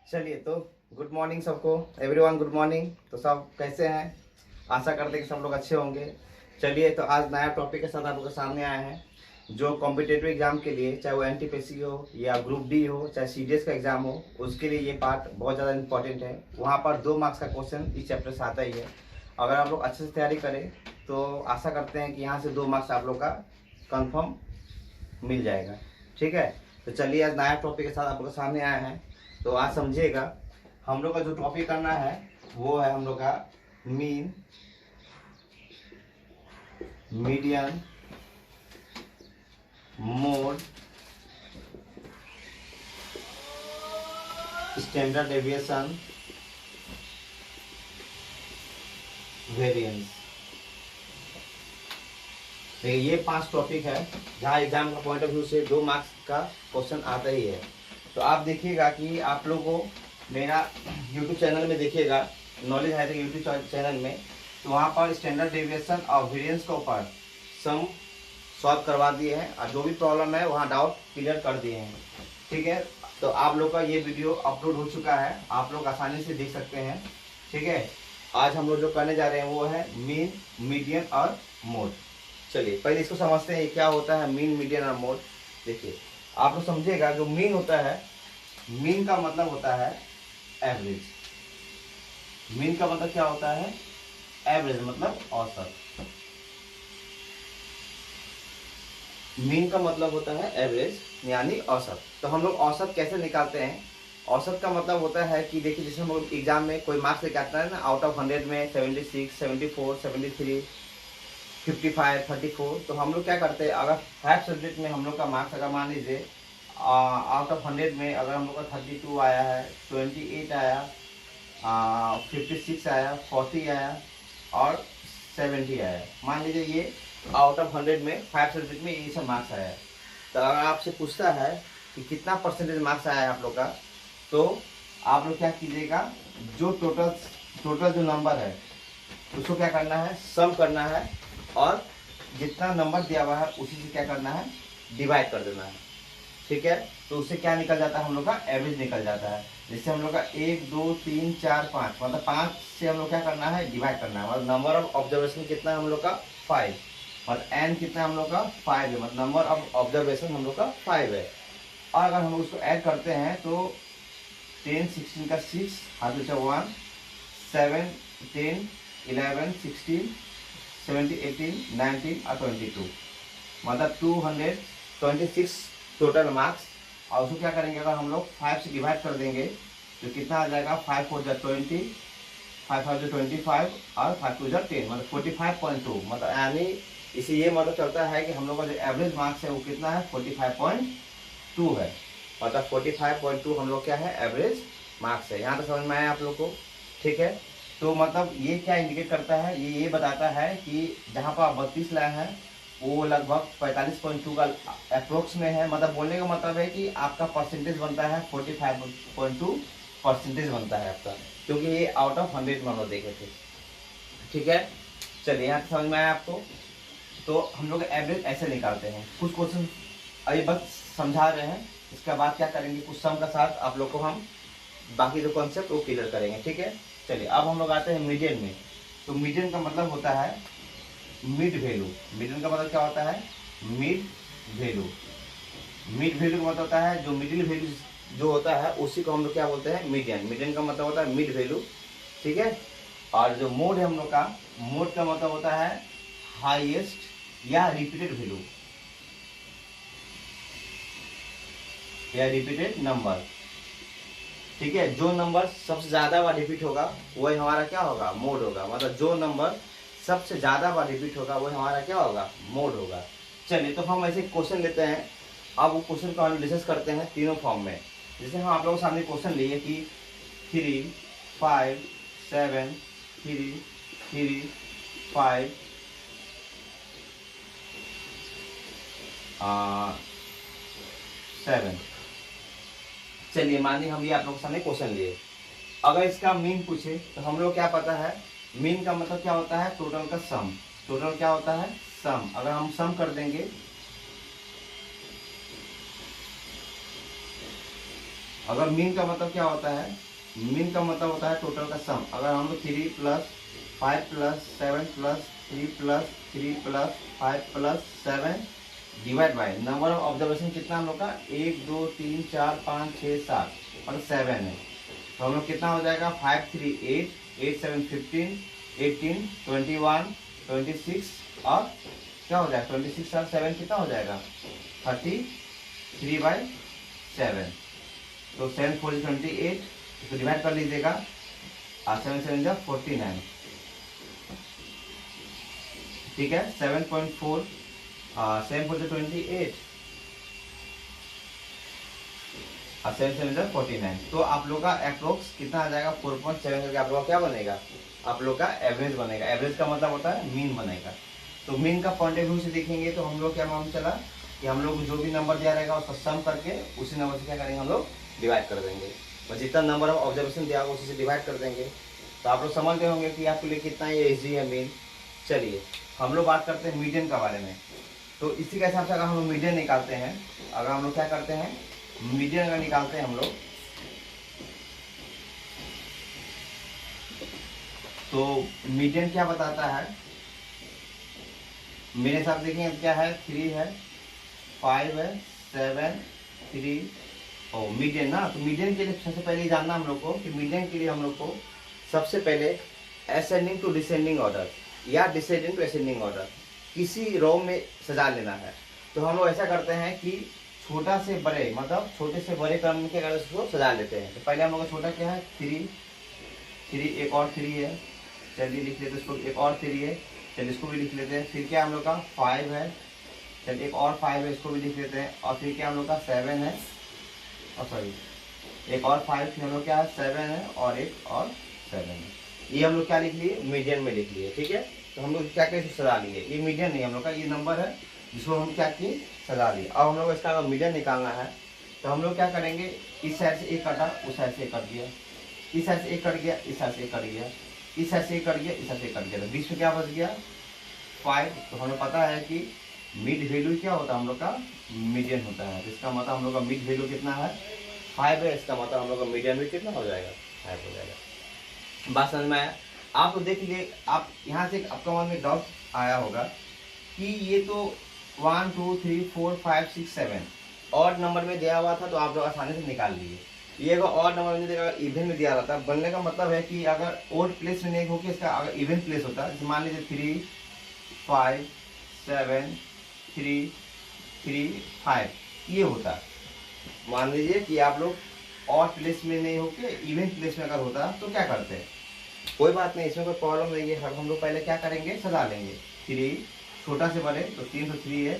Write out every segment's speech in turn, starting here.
चलिए तो good morning सबको। Everyone good morning. तो सब कैसे हैं? आशा करते हैं कि सब लोग अच्छे होंगे। चलिए तो आज नया टॉपिक के साथ आप लोगों के सामने आए हैं। जो कॉम्पिटिटिव एग्जाम के लिए, चाहे वो एनटीपीसी हो या ग्रुप डी हो, चाहे सीडीएस का एग्जाम हो, उसके लिए ये पार्ट बहुत ज़्यादा इंपॉर्टेंट है। वहाँ पर 2 मार्क्स का क्वेश्चन इस चैप्टर से आता ही है। अगर आप लोग अच्छे से तैयारी करें तो आशा करते हैं कि यहाँ से 2 मार्क्स आप लोग का कन्फर्म मिल जाएगा। ठीक है, तो चलिए आज नया टॉपिक के साथ आप लोग के सामने आए हैं। तो आज समझिएगा, हम लोग का जो टॉपिक करना है वो है हम लोग का mean, median, mode, standard deviation, variance. देखिए ये 5 टॉपिक है जहाँ एग्जाम का पॉइंट ऑफ व्यू से 2 मार्क्स का क्वेश्चन आता ही है। तो आप देखिएगा कि आप लोगों को मेरा यूट्यूब चैनल में देखिएगा, नॉलेज है तो यूट्यूब चैनल में, तो वहाँ पर स्टैंडर्ड डेविएशन और वेरिएंस के ऊपर सम सॉल्व करवा दिए हैं और जो भी प्रॉब्लम है वहाँ डाउट क्लियर कर दिए हैं। ठीक है, तो आप लोग का ये वीडियो अपलोड हो चुका है, आप लोग आसानी से देख सकते हैं। ठीक है, आज हम लोग जो करने जा रहे हैं वो है मीन, मीडियन और मोड। चलिए पहले इसको समझते हैं क्या होता है मीन, मीडियन और मोड। देखिए आप लोग समझिएगा, जो मीन होता है, मीन का मतलब होता है एवरेज। मीन का मतलब क्या होता है? एवरेज मतलब औसत। मीन का मतलब होता है एवरेज यानी औसत। तो हम लोग औसत कैसे निकालते हैं? औसत का मतलब होता है कि देखिए जैसे हम लोग एग्जाम में कोई मार्क्स लेके आता है ना, आउट ऑफ 100 में 76, 74, 73, 55, 34, तो हम लोग क्या करते हैं, अगर 5 सब्जेक्ट में हम लोग का मार्क्स अगर मान लीजिए आउट ऑफ 100 में अगर हम लोग का 32 आया है, 28 आया, 56 आया, 40 आया और 70 आया, मान लीजिए ये आउट ऑफ 100 में 5 सब्जेक्ट में ये सब मार्क्स आया है। तो अगर आपसे पूछता है कि कितना परसेंटेज मार्क्स आया है आप लोग का, तो आप लोग क्या कीजिएगा, जो टोटल जो नंबर है उसको क्या करना है, सम करना है और जितना नंबर दिया हुआ है उसी से क्या करना है, डिवाइड कर देना है। ठीक है, तो उससे क्या निकल जाता है, हम लोग का एवरेज निकल जाता है। जिससे हम लोग का 1 2 3 4 5, मतलब 5 से हम लोग क्या करना है, डिवाइड करना है। मतलब नंबर ऑफ ऑब्जर्वेशन कितना है हम लोग का, 5। मतलब एन कितना है हम लोग का, 5 है। मतलब नंबर ऑफ ऑब्जर्वेशन हम लोग का 5 है। और अगर हम लोग उसको ऐड करते हैं तो 10 16 का 6, हाथ बचा 1, 7 10 11 16 17 18 19 और 22, मतलब 226 टोटल मार्क्स। और उसको क्या करेंगे, अगर हम लोग 5 से डिवाइड कर देंगे तो कितना आ जाएगा, 5 4 20, 5 5 25 और 5 2 10, मतलब 45.2। मतलब यानी इसे ये मतलब चलता है कि हम लोग का जो एवरेज मार्क्स है वो कितना है, 45.2 है। मतलब 45.2 हम लोग क्या है, एवरेज मार्क्स है। यहाँ तो समझ में आया आप लोग को? ठीक है, तो मतलब ये क्या इंडिकेट करता है, ये बताता है कि जहाँ पर आप 32 लाए हैं वो लगभग 45.2 का अप्रोक्स में है। मतलब बोलने का मतलब है कि आपका परसेंटेज बनता है 45.2 परसेंटेज बनता है आपका, क्योंकि ये आउट ऑफ 100 में हम लोग देखे थे। ठीक है, चलिए यहाँ समझ में आया आपको? तो हम लोग एवरेज ऐसे निकालते हैं। कुछ क्वेश्चन अभी बस समझा रहे हैं, इसके बाद क्या करेंगे, कुछ सम का साथ आप लोग को हम बाकी जो कॉन्सेप्ट वो क्लियर करेंगे। ठीक है, चलिए अब हम लोग आते हैं मीडियन में। तो मीडियन का मतलब होता है मिड वैल्यू। मीडियन का मतलब क्या होता है, मिड वैल्यू। मिड वैल्यू का मतलब होता है जो मिडिल वैल्यू जो होता है उसी को हम लोग क्या बोलते हैं, मीडियन। मीडियन का मतलब होता है मिड वैल्यू। ठीक है, और जो मोड है हम लोग का, मोड का मतलब होता है हाईएस्ट या रिपीटेड वैल्यू या रिपीटेड नंबर। ठीक है, जो नंबर सबसे ज्यादा बार रिपीट होगा वही हमारा क्या होगा, मोड होगा। मतलब जो नंबर सबसे ज्यादा बार रिपीट होगा वही हमारा क्या होगा, मोड होगा। चलिए तो हम ऐसे क्वेश्चन लेते हैं। अब वो क्वेश्चन को हम डिस्कस करते हैं तीनों फॉर्म में। जैसे हम आप लोगों के सामने क्वेश्चन लिए कि 3 5 7 3 3 5 7। चलिए मानिए हम ये आप लोगों के सामने क्वेश्चन लिए। अगर इसका मीन पूछे तो हम लोग क्या पता है, मीन का मतलब क्या होता है, टोटल का सम। टोटल क्या होता है, सम। अगर हम सम कर देंगे अगर मीन का मतलब क्या होता है, मीन का मतलब होता है टोटल का सम। अगर हम लोग 3 plus 5 plus 7 plus 3 plus 3 plus 5 plus 7 divide by number of observation कितना हम लोग का 1 2 3 4 5 6 7 और 7 है, तो हम लोग कितना हो जाएगा 5 3 8 8 7 15 18 21 26 और क्या हो जाएगा 26 और 7 कितना हो जाएगा 33/7। तो 7 4 28, इसको डिवाइड कर लीजिएगा, 7 7 जा 49, ठीक है। 7.4 7 4 28 और 7 7 जा 49। तो आप लोग का अप्रोक्स कितना आ जाएगा 4.7 करके आप लोग का क्या बनेगा, आप लोग का एवरेज बनेगा। एवरेज का मतलब होता है मीन बनेगा। तो मीन का पॉइंट ऑफ व्यू से देखेंगे तो हम लोग क्या मालूम चला कि हम लोग जो भी नंबर दिया रहेगा उसका सम करके उसी नंबर से क्या करेंगे हम लोग डिवाइड कर देंगे, और जितना नंबर ऑफ ऑब्जर्वेशन दिया होगा उसी से डिवाइड कर देंगे। तो आप लोग समझते होंगे कि आपके लिए कितना ये ईजी है मीन। चलिए हम लोग बात करते हैं मीडियन के बारे में। तो इसी के हिसाब से अगर हम लोग मीडियन निकालते हैं, अगर हम लोग क्या करते हैं मीडियन अगर निकालते हैं हम लोग, तो मीडियन क्या बताता है, मेरे हिसाब से देखेंगे क्या है 3 है 5 है 7 3 और मीडियन ना। तो मीडियन के लिए सबसे पहले जानना हम लोग को कि मीडियन के लिए हम लोग को सबसे पहले असेंडिंग टू डिसेंडिंग ऑर्डर या डिसेंडिंग टू असेंडिंग ऑर्डर किसी रो में सजा लेना है। तो हम लोग ऐसा करते हैं कि छोटा से बड़े मतलब छोटे से बड़े क्रम के अगर उसको सजा लेते हैं। तो पहले हम लोग का छोटा क्या है 3 एक और 3 है, चलिए लिख लेते हैं इसको, एक और 3 है, चलिए इसको भी लिख लेते हैं। फिर क्या हम लोग का 5 है, चलिए एक और 5 है, इसको भी लिख लेते हैं। और फिर क्या हम लोग का 7 है, और सॉरी एक और 5, फिर हम लोग क्या है 7 है और एक और 7 है। ये हम लोग क्या लिख लिए मीडियन में लिख लिए, ठीक है। तो हम लोग क्या कैसे सजा लिए, ये मीडियन नहीं हम लोग का, ये नंबर है जिसको हम क्या किए सजा लिए। अब हम लोग इसका मीडियन निकालना है। तो हम लोग क्या करेंगे इस साइड से एक कटा उस साइड से एक कट गया, इस साइड से एक कट गया इस साइड से एक कट गया, इस साइड से एक कट गया इस साइड से एक कट गया, तो बीच में क्या बच गया 5। तो हमें पता है कि मिड वैल्यू क्या होता है हम लोग का मीडियन होता है। इसका मतलब हम लोग का मिड वैल्यू कितना है 5 है, इसका मतलब हम लोग का मीडियन भी कितना हो जाएगा 5 हो जाएगा। बात समझ में आया। आप तो देख लिए, आप यहाँ से आपका मन में डाउट आया होगा कि ये तो 1 2 3 4 5 6 7 और नंबर में दिया हुआ था तो आप लोग आसानी से निकाल लिए। ये अगर और नंबर में दिया इवन में दिया रहा था, बनने का मतलब है कि अगर ओड प्लेस में नहीं होकर इसका अगर इवन प्लेस होता, जैसे मान लीजिए 3 5 7 3 3 5 ये होता। मान लीजिए कि आप लोग और प्लेस में नहीं होके इवन प्लेस में अगर होता तो क्या करते हैं, कोई बात नहीं, इसमें कोई प्रॉब्लम नहीं है। हम लोग पहले क्या करेंगे सजा लेंगे 3 छोटा से बड़े, तो 3 तो 3 है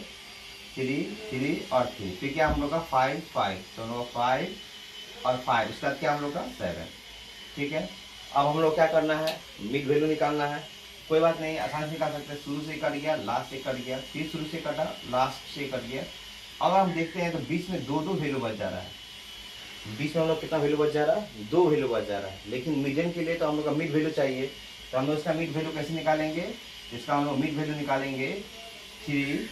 3 3 और 3, फिर क्या हम लोग का 5 5, तो हम लोग 5 और 5, उसके बाद क्या हम लोग का 7, ठीक है। अब हम लोग क्या करना है मिड वैल्यू निकालना है। कोई बात नहीं, आसानी से निकाल सकते हैं। शुरू से कट गया लास्ट से कट गया, फिर शुरू से कटा लास्ट से कट गया। अब हम देखते हैं तो बीच में 2 2 वैल्यू बच जा रहा है। बीच में हम लोग कितना वैल्यू बच जा रहा है 2 वैल्यू बच जा रहा है, लेकिन मीडियन के लिए तो हम लोग का मिड वैल्यू चाहिए। तो हम लोग इसका मिड वैल्यू कैसे निकालेंगे, इसका हम लोग मिड वैल्यू निकालेंगे 3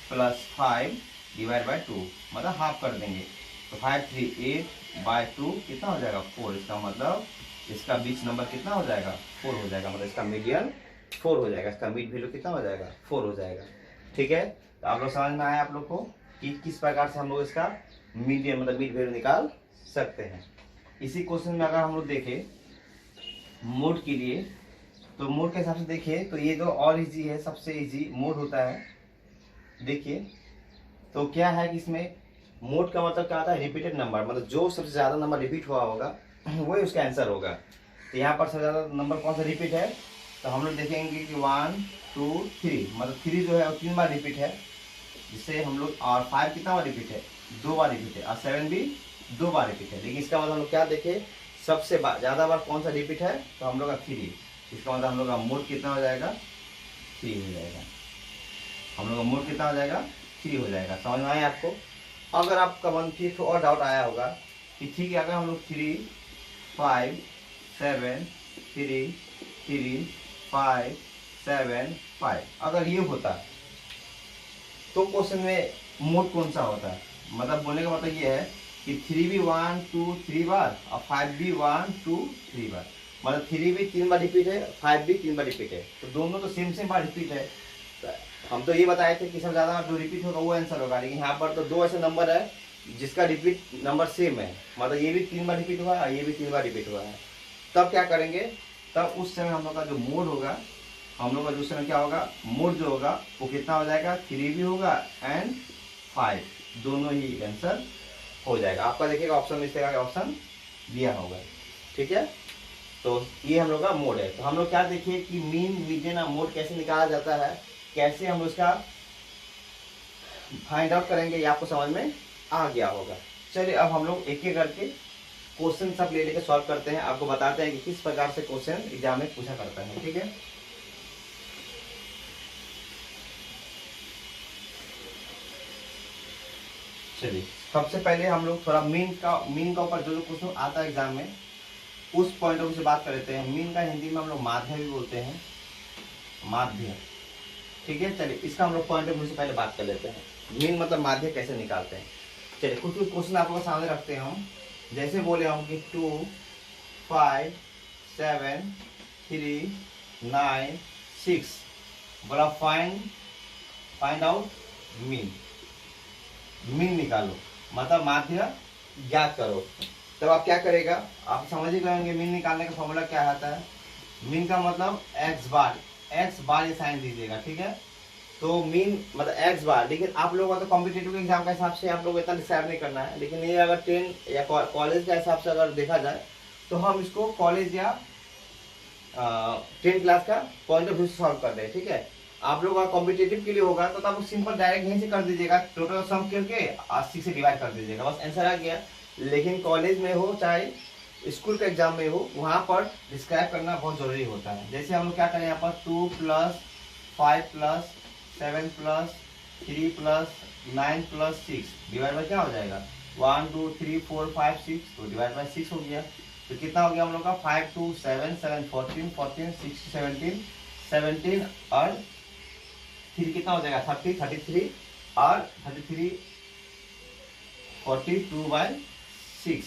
+ 5 / 2, मतलब हाफ कर देंगे। तो 5 3 8/2 कितना हो जाएगा 4। इसका मतलब इसका बीच नंबर कितना हो जाएगा 4 हो जाएगा, मतलब इसका मीडियन 4 हो जाएगा, इसका मिड वैल्यू कितना हो जाएगा 4 हो जाएगा, ठीक है। तो आप लोग समझ में आया आप लोग को कि किस प्रकार से हम लोग इसका मीडियन मतलब मिड वैल्यू निकाल सकते हैं। इसी क्वेश्चन में अगर हम लोग देखें मोड के लिए, तो मोड के हिसाब से देखें तो ये तो और इजी है, सबसे इजी मोड होता है। देखिए तो क्या है कि इसमें मोड का मतलब क्या आता है रिपीटेड नंबर, मतलब जो सबसे ज्यादा नंबर रिपीट हुआ होगा वही उसका आंसर होगा। तो यहाँ पर सबसे ज्यादा नंबर कौन सा रिपीट है, तो हम लोग देखेंगे कि 1 2 3, मतलब 3 जो है वो 3 बार रिपीट है, जिससे हम लोग, और 5 कितना बार रिपीट है 2 बार रिपीट है, और 7 भी 2 बार रिपीट है। लेकिन इसका मतलब हम लोग क्या देखे सबसे ज्यादा बार कौन सा रिपीट है, तो हम लोग का 3। इसका मतलब हम लोग का मोड कितना हो जाएगा 3 हो जाएगा, हम लोग का मोड कितना हो जाएगा 3 हो जाएगा। समझ में आया आपको। अगर आपका मन फिर और डाउट आया होगा कि ठीक है अगर हम लोग 3 5 7 3 3 5 7 5 अगर ये होता तो क्वेश्चन में मोड कौन सा होता है, मतलब बोलने का मतलब ये है कि 3 भी 1 2 3 बार और 5 भी 1 2 3 बार, मतलब 3 भी 3 बार रिपीट है, 5 भी 3 बार रिपीट है, तो दोनों तो सेम बार रिपीट है। तो हम तो ये बताए थे कि सबसे ज़्यादा जो रिपीट होगा वो आंसर होगा, लेकिन यहाँ पर तो दो ऐसे नंबर है जिसका रिपीट नंबर सेम है, मतलब ये भी 3 बार रिपीट हुआ है, ये भी 3 बार रिपीट हुआ है। तब क्या करेंगे, तब उस समय हम लोग का जो मोड होगा, हम लोग का जो समय क्या होगा, मोड जो होगा वो कितना हो जाएगा, 3 भी होगा एंड 5 दोनों ही आंसर हो जाएगा। आपका देखिएगा ऑप्शन में इस तरह का ऑप्शन दिया होगा, ठीक है। तो ये हम लोग का मोड है। तो हम लोग क्या देखिए कि मीन, मीडियन और मोड कैसे निकाला जाता है, कैसे हम उसका फाइंड आउट करेंगे, ये आपको समझ में आ गया होगा। चलिए अब हम लोग एक एक करके क्वेश्चन सब ले लेके सॉल्व करते हैं, आपको बताते हैं कि किस प्रकार से क्वेश्चन एग्जाम में पूछा करता है, ठीक है। चलिए सबसे पहले हम लोग थोड़ा मीन का ऊपर जो क्वेश्चन आता है एग्जाम में उस पॉइंट ऑफ व्यू से बात कर लेते हैं। मीन का हिंदी में हम लोग माध्य भी बोलते हैं, माध्य, ठीक है। चलिए इसका हम लोग पॉइंट ऑफ व्यू से पहले बात कर लेते हैं, मीन मतलब माध्य कैसे निकालते हैं। चलिए कुछ क्वेश्चन आप लोगों के सामने रखते हैं हम, जैसे बोले हम कि 2 5 7 3 9 6 बोला फाइंड आउट मीन, मीन निकालो मतलब माध्य ज्ञात करो। तब आप क्या करेगा, आप समझ ही गए मीन निकालने का फॉर्मूला क्या आता है। मीन का मतलब एक्स बार ये साइन दीजिएगा, ठीक है। तो मीन मतलब एक्स बार, लेकिन आप लोगों का तो कॉम्पिटेटिव एग्जाम के हिसाब से आप लोग इतना डिसाइड नहीं करना है, लेकिन ये अगर 10 या कॉलेज के हिसाब से अगर देखा जाए तो हम इसको कॉलेज या 10 क्लास का पॉइंट ऑफ व्यू से सॉल्व कर रहे हैं, ठीक है। आप लोग का कॉम्पिटेटिव के लिए होगा तो आप सिंपल डायरेक्ट यहीं से कर दीजिएगा, टोटल सम करके 80 से डिवाइड कर दीजिएगा, बस आंसर आ गया। लेकिन कॉलेज में हो चाहे स्कूल के एग्जाम में हो, वहाँ पर डिस्क्राइब करना बहुत जरूरी होता है। जैसे हम लोग क्या करें यहाँ पर 2 + 5 + 7 + 3 + 9 + 6 डिवाइड बाई क्या हो जाएगा, 1 2 3 4 5 6, तो डिवाइड बाई 6 हो गया। तो कितना हो गया हम लोग का, 5 2 7 7 14 14 6 17 17 और 3 कितना हो जाएगा 30 33 और 33 42/6,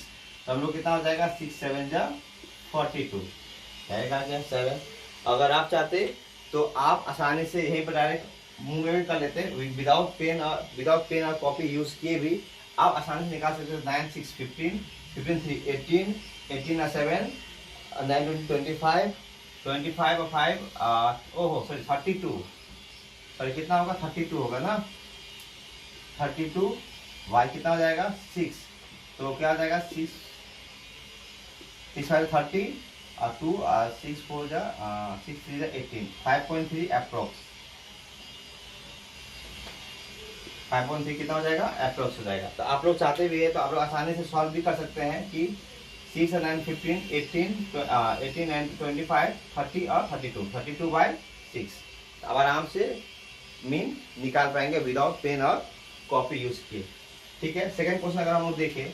तो हम लोग कितना हो जाएगा 6 7 जा 42, जाएगा क्या 7। अगर आप चाहते तो आप आसानी से यहीं पर डायरेक्ट मूवमेंट कर लेते, विदाउट पेन और कॉपी यूज किए भी आप आसानी से निकाल सकते हो। 9 6 15 15 3 18 18 और 7 9 25 25 और 5 ओहो सॉरी 32, सॉरी कितना होगा 32 होगा ना, 32 y कितना हो जाएगा 6, तो क्या हो जाएगा 6 6 5 30 और 2 6 4 जा 6 3 जा 18, 5.3 अप्रोक्स, 5.3 कितना हो जाएगा अप्रोक्स हो जाएगा। तो आप लोग चाहते भी है तो आप लोग आसानी से सॉल्व भी कर सकते हैं कि 6 और 9 15 18 9 25 30 और 32/6, अब आराम से मीन निकाल पाएंगे विदाउट पेन और कॉपी यूज किए, ठीक है। सेकंड क्वेश्चन अगर हम लोग देखें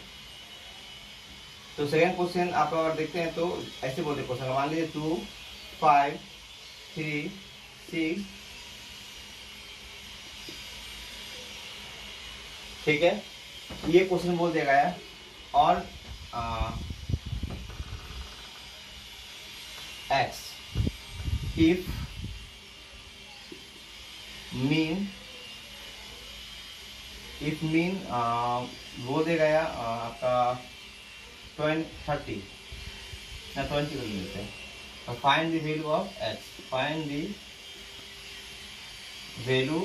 तो सेकंड क्वेश्चन आप अगर देखते हैं तो ऐसे बोलते क्वेश्चन, मान लीजिए 2 5 3 6, ठीक है। ये क्वेश्चन बोल दिया गया और x if mean वो दे गया आपका 20 30 या 20 कर लेते हैं, तो find the value of x, find the value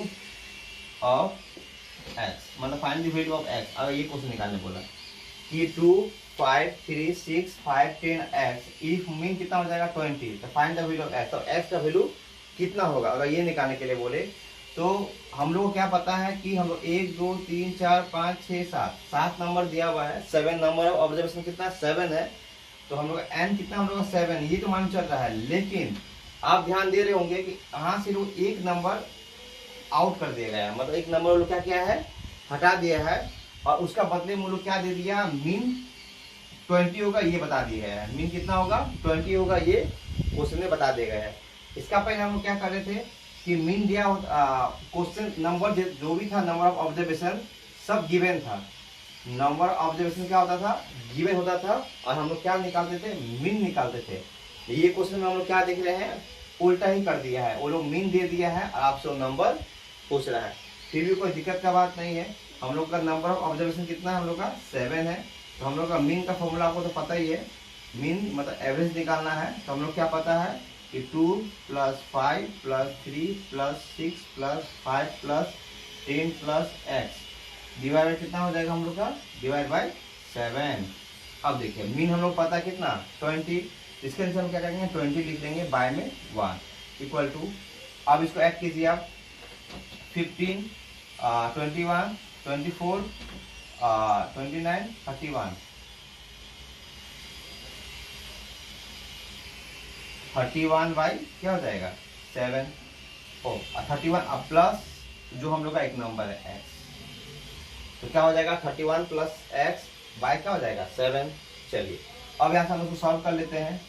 of x मतलब find the value of x। अगर ये क्वेश्चन निकालने बोला कि 2 5 3 6 5 10 x, इफ मीन कितना हो जाएगा 20, तो find the value of x, तो x का वैल्यू कितना होगा अगर ये निकालने के लिए बोले। तो हम लोग को क्या पता है कि हम लोग 1 2 3 4 5 6 7 नंबर दिया हुआ है, 7 नंबर ऑफ ऑब्जर्वेशन कितना 7 है, तो हम लोग n कितना हम लोग का 7, ये तो मान चल रहा है। लेकिन आप ध्यान दे रहे होंगे कि यहाँ से लोग एक नंबर आउट कर दिया गया है, मतलब एक नंबर लोग क्या किया है हटा दिया है, और उसका बदले में लोग क्या दे दिया, मीन 20 होगा ये बता दिया गया है, मीन कितना होगा 20 होगा ये क्वेश्चन में बता दिया गया है। इसका पहले हम लोग क्या कर रहे थे कि मीन दिया क्वेश्चन नंबर जो भी था, नंबर ऑफ ऑब्जर्वेशन सब गिवन था, नंबर ऑब्जर्वेशन क्या होता था, गिवन होता था, और हम लोग क्या निकालते थे, मीन निकालते थे। ये क्वेश्चन में हम लोग क्या देख रहे हैं, उल्टा ही कर दिया है। वो लोग मीन दे दिया है और आपसे नंबर पूछ रहा है। फिर भी कोई दिक्कत का बात नहीं है। हम लोग का नंबर ऑफ ऑब्जर्वेशन कितना है, हम लोग का 7 है। तो हम लोग का मीन का फॉर्मूला आपको तो पता ही है, मीन मतलब एवरेज निकालना है। तो हम लोग क्या पता है कि 2 + 5 + 3 + 6 + 5 + 10 + x डिवाइड कितना हो जाएगा हम लोग का, डिवाइड बाय 7। अब देखिए मीन हम लोग पता है कितना 20, इसके अंदर हम क्या करेंगे 20 लिख देंगे, बाय में 1 इक्वल टू, अब इसको ऐड कीजिए आप 15 21 24 29 31 31 बाई क्या हो जाएगा 7, ओ 31 अब प्लस जो हम लोग का एक नंबर है x, तो क्या हो जाएगा 31 + x बाय क्या हो जाएगा 7। चलिए अब यहाँ से हम लोग सॉल्व कर लेते हैं।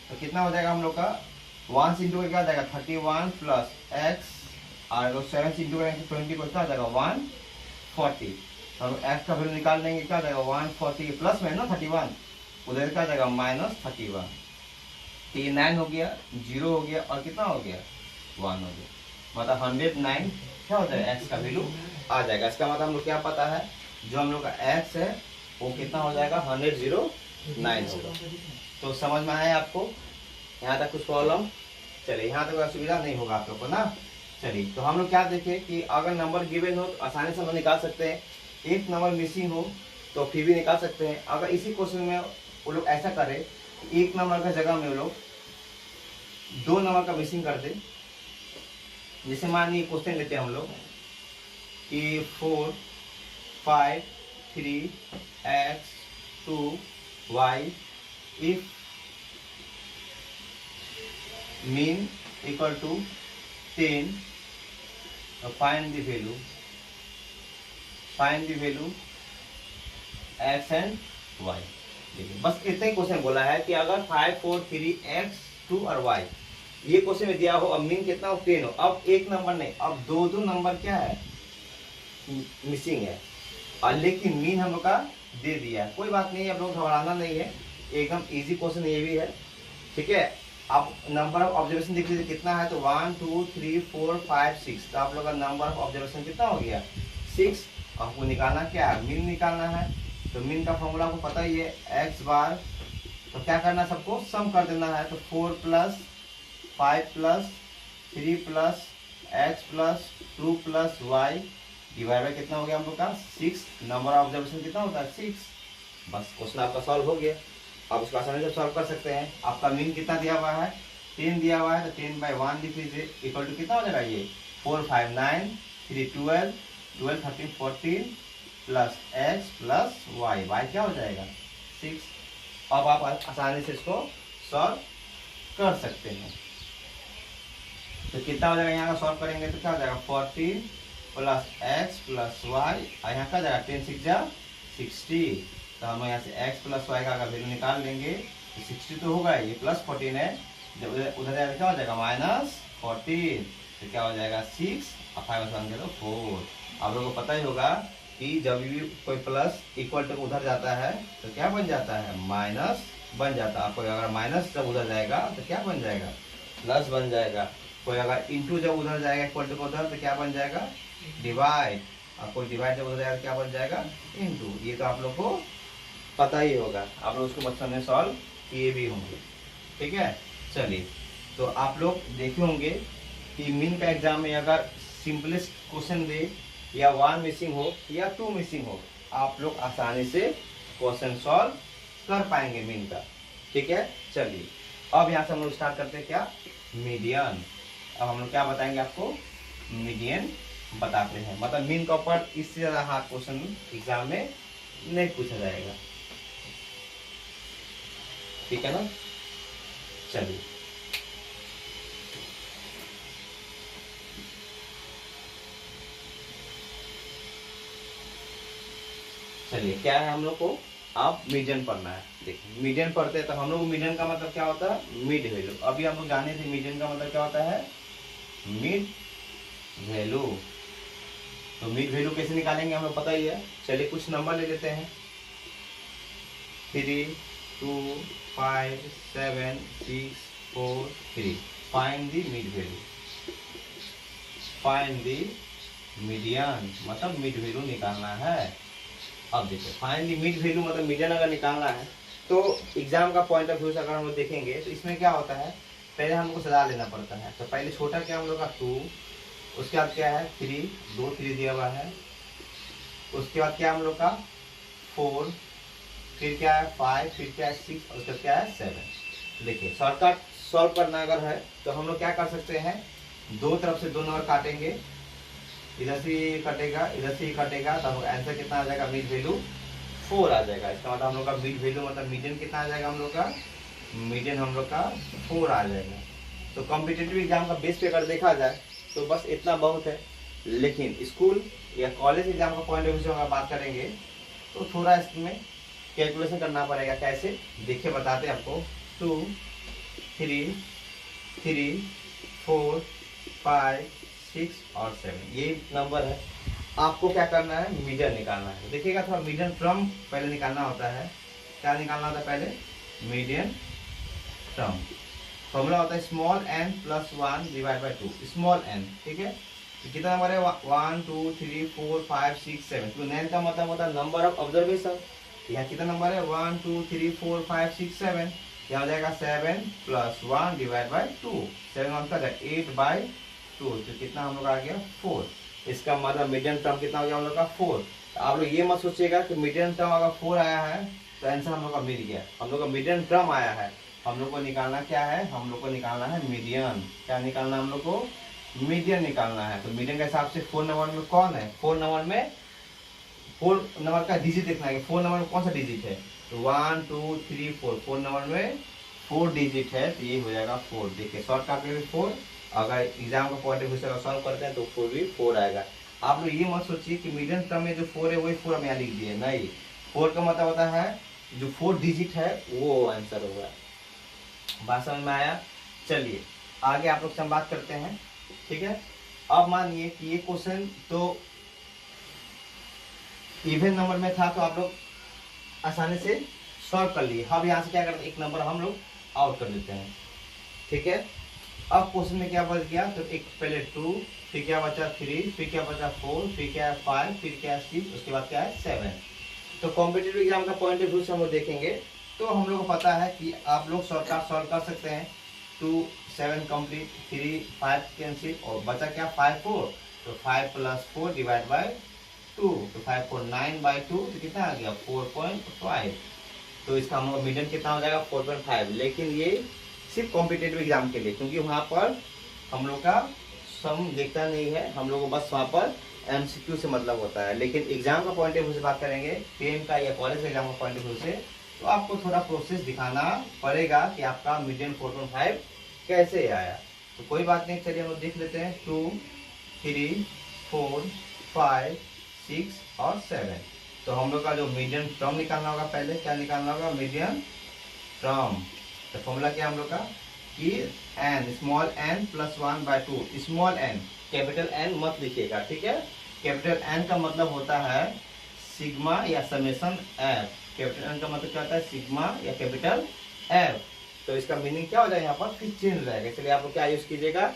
तो कितना हो जाएगा हम लोग का 1 इंटू का क्या हो जाएगा 31 + x, और 7 इंटू का 20 को क्या हो जाएगा 140। तो हम x का वैल्यू निकाल लेंगे, क्या हो जाएगा 140 प्लस में ना 31, उधर क्या हो जाएगा -31। तो ये 9 हो गया, 0 हो गया, और कितना हो गया 1 हो गया, मतलब 109 क्या हो जाएगा x का वैल्यू आ जाएगा। इसका मतलब हम लोग क्या पता है, जो हम लोग का x है वो कितना हो जाएगा 109 होगा। तो समझ में आया आपको, यहाँ तक कुछ प्रॉब्लम, चलिए यहाँ तक कोई असुविधा नहीं होगा आप लोग को ना। चलिए तो हम लोग क्या देखें कि अगर नंबर गिवन हो तो आसानी से हम लोग निकाल सकते हैं, एक नंबर मिसिंग हो तो फिर भी निकाल सकते हैं। अगर इसी क्वेश्चन में वो लोग ऐसा करें, एक नंबर का जगह में वो लोग 2 नंबर का मिसिंग कर दे, जैसे मान लीजिए क्वेश्चन लेते हैं हम लोग कि 4 5 3 x 2 y if mean equal to 10, find the value x and y। देखिए बस इतना ही क्वेश्चन बोला है कि अगर 5 4 3 x 2 और y ये क्वेश्चन में दिया हो, अब मीन कितना हो 10 हो, अब एक नंबर नहीं, अब दो नंबर क्या है मिसिंग है, और लेकिन मीन हम लोग का दे दिया है। कोई बात नहीं, आप लोग घबराना नहीं है, एकदम इजी क्वेश्चन ये भी है, ठीक है। आप नंबर ऑफ ऑब्जर्वेशन देख लीजिए कितना है, तो 1 2 3 4 5 6, तो आप लोग का नंबर ऑफ ऑब्जर्वेशन कितना हो गया 6। आपको निकालना क्या है, मीन निकालना है। तो मीन का फॉर्मूला आपको पता ही है x बार, तो क्या करना है सबको सम कर देना है। तो 4 + 5 + 3 + x + 2 + y डिवाइड बाय कितना हो गया हम लोग का 6। नंबर ऑफ ऑब्जर्वेशन कितना होता है 6। बस क्वेश्चन आपका सॉल्व हो गया। आप उसको आसानी से सॉल्व कर सकते हैं। आपका मीन कितना दिया हुआ है 10 दिया हुआ है, तो 10/1 लिख लीजिए, इक्वल टू कितना हो जाएगा ये 4 5 9 3 12 12 13 14 प्लस x प्लस y क्या हो जाएगा 6। अब आप आसानी से इसको सॉल्व कर सकते हैं। तो कितना हो जाएगा यहाँ का सॉल्व करेंगे तो क्या हो जाएगा 14 + x + y, और यहाँ का जाएगा 10 6 जा 60। तो हम यहाँ से x + y का अगर वैल्यू निकाल लेंगे तो 60 तो होगा, ये +14 है, जब उधर जाएगा क्या हो जाएगा -14, तो क्या हो जाएगा 6 और 5 तो 4। आप लोगों को पता ही होगा कि जब भी कोई प्लस इक्वल टू उधर जाता है तो क्या बन जाता है माइनस बन जाता है। कोई अगर माइनस जब उधर जाएगा तो क्या बन जाएगा प्लस बन जाएगा। कोई अगर इंटू जब उधर जाएगा इक्वल टू उधर तो क्या बन जाएगा डिवाइड, और कोई डिवाइड जब उधर जाएगा क्या बन जाएगा इंटू। ये तो आप लोग को पता ही होगा, आप लोग उसको बचपन में सॉल्व किए भी होंगे, ठीक है। चलिए तो आप लोग देखे होंगे कि मीन का एग्जाम में अगर सिंपलेस्ट क्वेश्चन दे या 1 मिसिंग हो या 2 मिसिंग हो, आप लोग आसानी से क्वेश्चन सॉल्व कर पाएंगे मीन का, ठीक है। चलिए अब यहाँ से हम लोग स्टार्ट करते हैं क्या मीडियन। अब हम लोग क्या बताएंगे आपको मीडियन बताते हैं, मतलब मीन का ऊपर इससे ज़्यादा हार्ड क्वेश्चन एग्जाम में नहीं पूछा जाएगा, ठीक है ना। चलिए चलिए क्या है हम लोग को अब मीडियन पढ़ना है। देखिए मीडियन पढ़ते हैं तो हम लोग मीडियन का मतलब क्या होता है मिड वैल्यू। अभी हम लोग जाने थे मीडियन का मतलब क्या होता है मिड वैल्यू, तो मिड वैल्यू कैसे निकालेंगे हम लोग पता ही है। चलिए कुछ नंबर ले लेते हैं, 3, 2, 5, 7, 6, 4, 3। Find the mid value, find the median, मतलब मिड वैल्यू निकालना है। अब देखिए फाइंड दी मिड वैल्यू मतलब मीडियन अगर निकालना है तो एग्जाम का पॉइंट ऑफ व्यू से अगर हम लोग देखेंगे तो इसमें क्या होता है, पहले हमको सजा लेना पड़ता है। तो पहले छोटा क्या हम लोग का 2, उसके बाद क्या है 3, 2 3 दिया हुआ है, उसके बाद क्या हम लोग का 4, फिर क्या है 5, फिर क्या है 6, और उसके बाद क्या है 7। देखिए शॉर्टकट सॉल्व करना अगर है तो हम लोग क्या कर सकते हैं, दो तरफ से 2 नंबर काटेंगे, इधर से ये कटेगा, इधर से ये कटेगा, तो हम लोग आंसर कितना आ जाएगा, मिड वैल्यू 4 आ जाएगा। इसका मतलब हम लोग का मिड वैल्यू मतलब मीडियन कितना आ जाएगा, हम लोग का मीडियन हम लोग का 4 आ जाएगा। तो कॉम्पिटिटिव एग्जाम का बेस पे अगर देखा जाए तो बस इतना बहुत है। लेकिन स्कूल या कॉलेज एग्जाम का पॉइंट ऑफ व्यू से अगर बात करेंगे तो थोड़ा इसमें कैलकुलेशन करना पड़ेगा। कैसे देखिए बताते हैं आपको, 2, 3, 3, 4, 5, 6 और 7 ये नंबर है। आपको क्या करना है, मीडियन निकालना है। देखिएगा थोड़ा मीडियन टर्म पहले निकालना होता है। क्या निकालना होता है पहले, मीडियन टर्म। फॉर्मूला होता है small n plus 1 divide by 2, small n, ठीक है। तो कितना नंबर है, 1 2 3 4 5 6 7। तो n का मतलब होता है नंबर ऑफ ऑब्जर्वेशन। यहाँ कितना नंबर है, 1 2 3 4 5 6 7। यहाँ हो जाएगा 7 प्लस 1 डिवाइड बाई 2, 7 1 का 8/2, तो कितना हम लोग आ गया 4। इसका मतलब मीडियन टर्म कितना हो गया हम लोग का 4। तो आप लोग ये मत सोचिएगा कि मीडियन टर्म अगर 4 आया है तो आंसर हम लोग का मिल गया। हम लोग का मीडियन टर्म आया है, हम लोग को निकालना क्या है, हम लोग को निकालना है मीडियन। क्या निकालना है हम लोग को, मीडियन निकालना है। तो मीडियन के हिसाब से 4 नंबर में कौन है, 4 नंबर में 4 नंबर का डिजिट देखना है, 4 नंबर में कौन सा डिजिट है। तो 1 2 3 4, 4 नंबर में 4 डिजिट है, तो ये हो जाएगा 4। देखिए शॉर्टकट में भी 4, अगर एग्जाम का पॉइंट ऑफ व्यू से सॉल्व करते हैं तो 4 भी 4 आएगा। आप लोग ये मत सोचिए कि मीडियन टर्म में जो 4 है वही 4 हम यहाँ लिख दिए, नहीं। 4 का मतलब होता है जो 4 डिजिट है वो आंसर होगा। बात समझ में आया। चलिए आगे आप लोग से हम बात करते हैं, ठीक है। अब मानिए कि ये क्वेश्चन तो इवन नंबर में था तो आप लोग आसानी से सॉल्व कर लिए। अब यहाँ से क्या करते हैं, एक नंबर हम लोग आउट कर देते हैं, ठीक है। अब क्वेश्चन में क्या बच गया, तो एक पहले 2, फिर क्या बचा 3, फिर क्या बचा 4, फिर क्या है 5, फिर क्या है 6, उसके बाद क्या है 7। तो कॉम्पिटिटिव एग्जाम का पॉइंट ऑफ व्यू से हम लोग देखेंगे तो हम लोग को पता है कि आप लोग शॉर्टकट सॉल्व कर सकते हैं। 2 7 कंप्लीट, 3 5 कैंसिल, और बचा क्या 5 4, तो 5 प्लस 4 डिवाइड बाई 2, तो 5 4 9/2, तो कितना आ गया 4.5। तो इसका हम लोग मीडियन कितना हो जाएगा 4.5। लेकिन ये सिर्फ कॉम्पिटिटिव एग्जाम के लिए, क्योंकि वहाँ पर हम लोग का सम देखता नहीं है, हम लोग को बस वहाँ पर MCQ से मतलब होता है। लेकिन एग्जाम का पॉइंट ऑफ व्यू से बात करेंगे, पेन का या कॉलेज एग्जाम का पॉइंट ऑफ व्यू से, तो आपको थोड़ा प्रोसेस दिखाना पड़ेगा कि आपका मीडियन 4.5 कैसे आया। तो कोई बात नहीं, चलिए हम लोग देख लेते हैं। 2 3 4 5 6 और 7। तो हम लोग का जो मीडियन टर्म निकालना होगा, पहले क्या निकालना होगा, मीडियन टर्म। तो फॉर्मूला क्या हम लोग का कि n small n plus 1/2, small n, capital N मत लिखिएगा, ठीक है। कैपिटल N का मतलब होता है सिग्मा या समेशन f। कैपिटल N का मतलब क्या होता है, सिग्मा या कैपिटल F। तो इसका मीनिंग क्या हो जाएगा, यहाँ पर फिर चेंज रहेगा, इसलिए आप लोग क्या यूज कीजिएगा,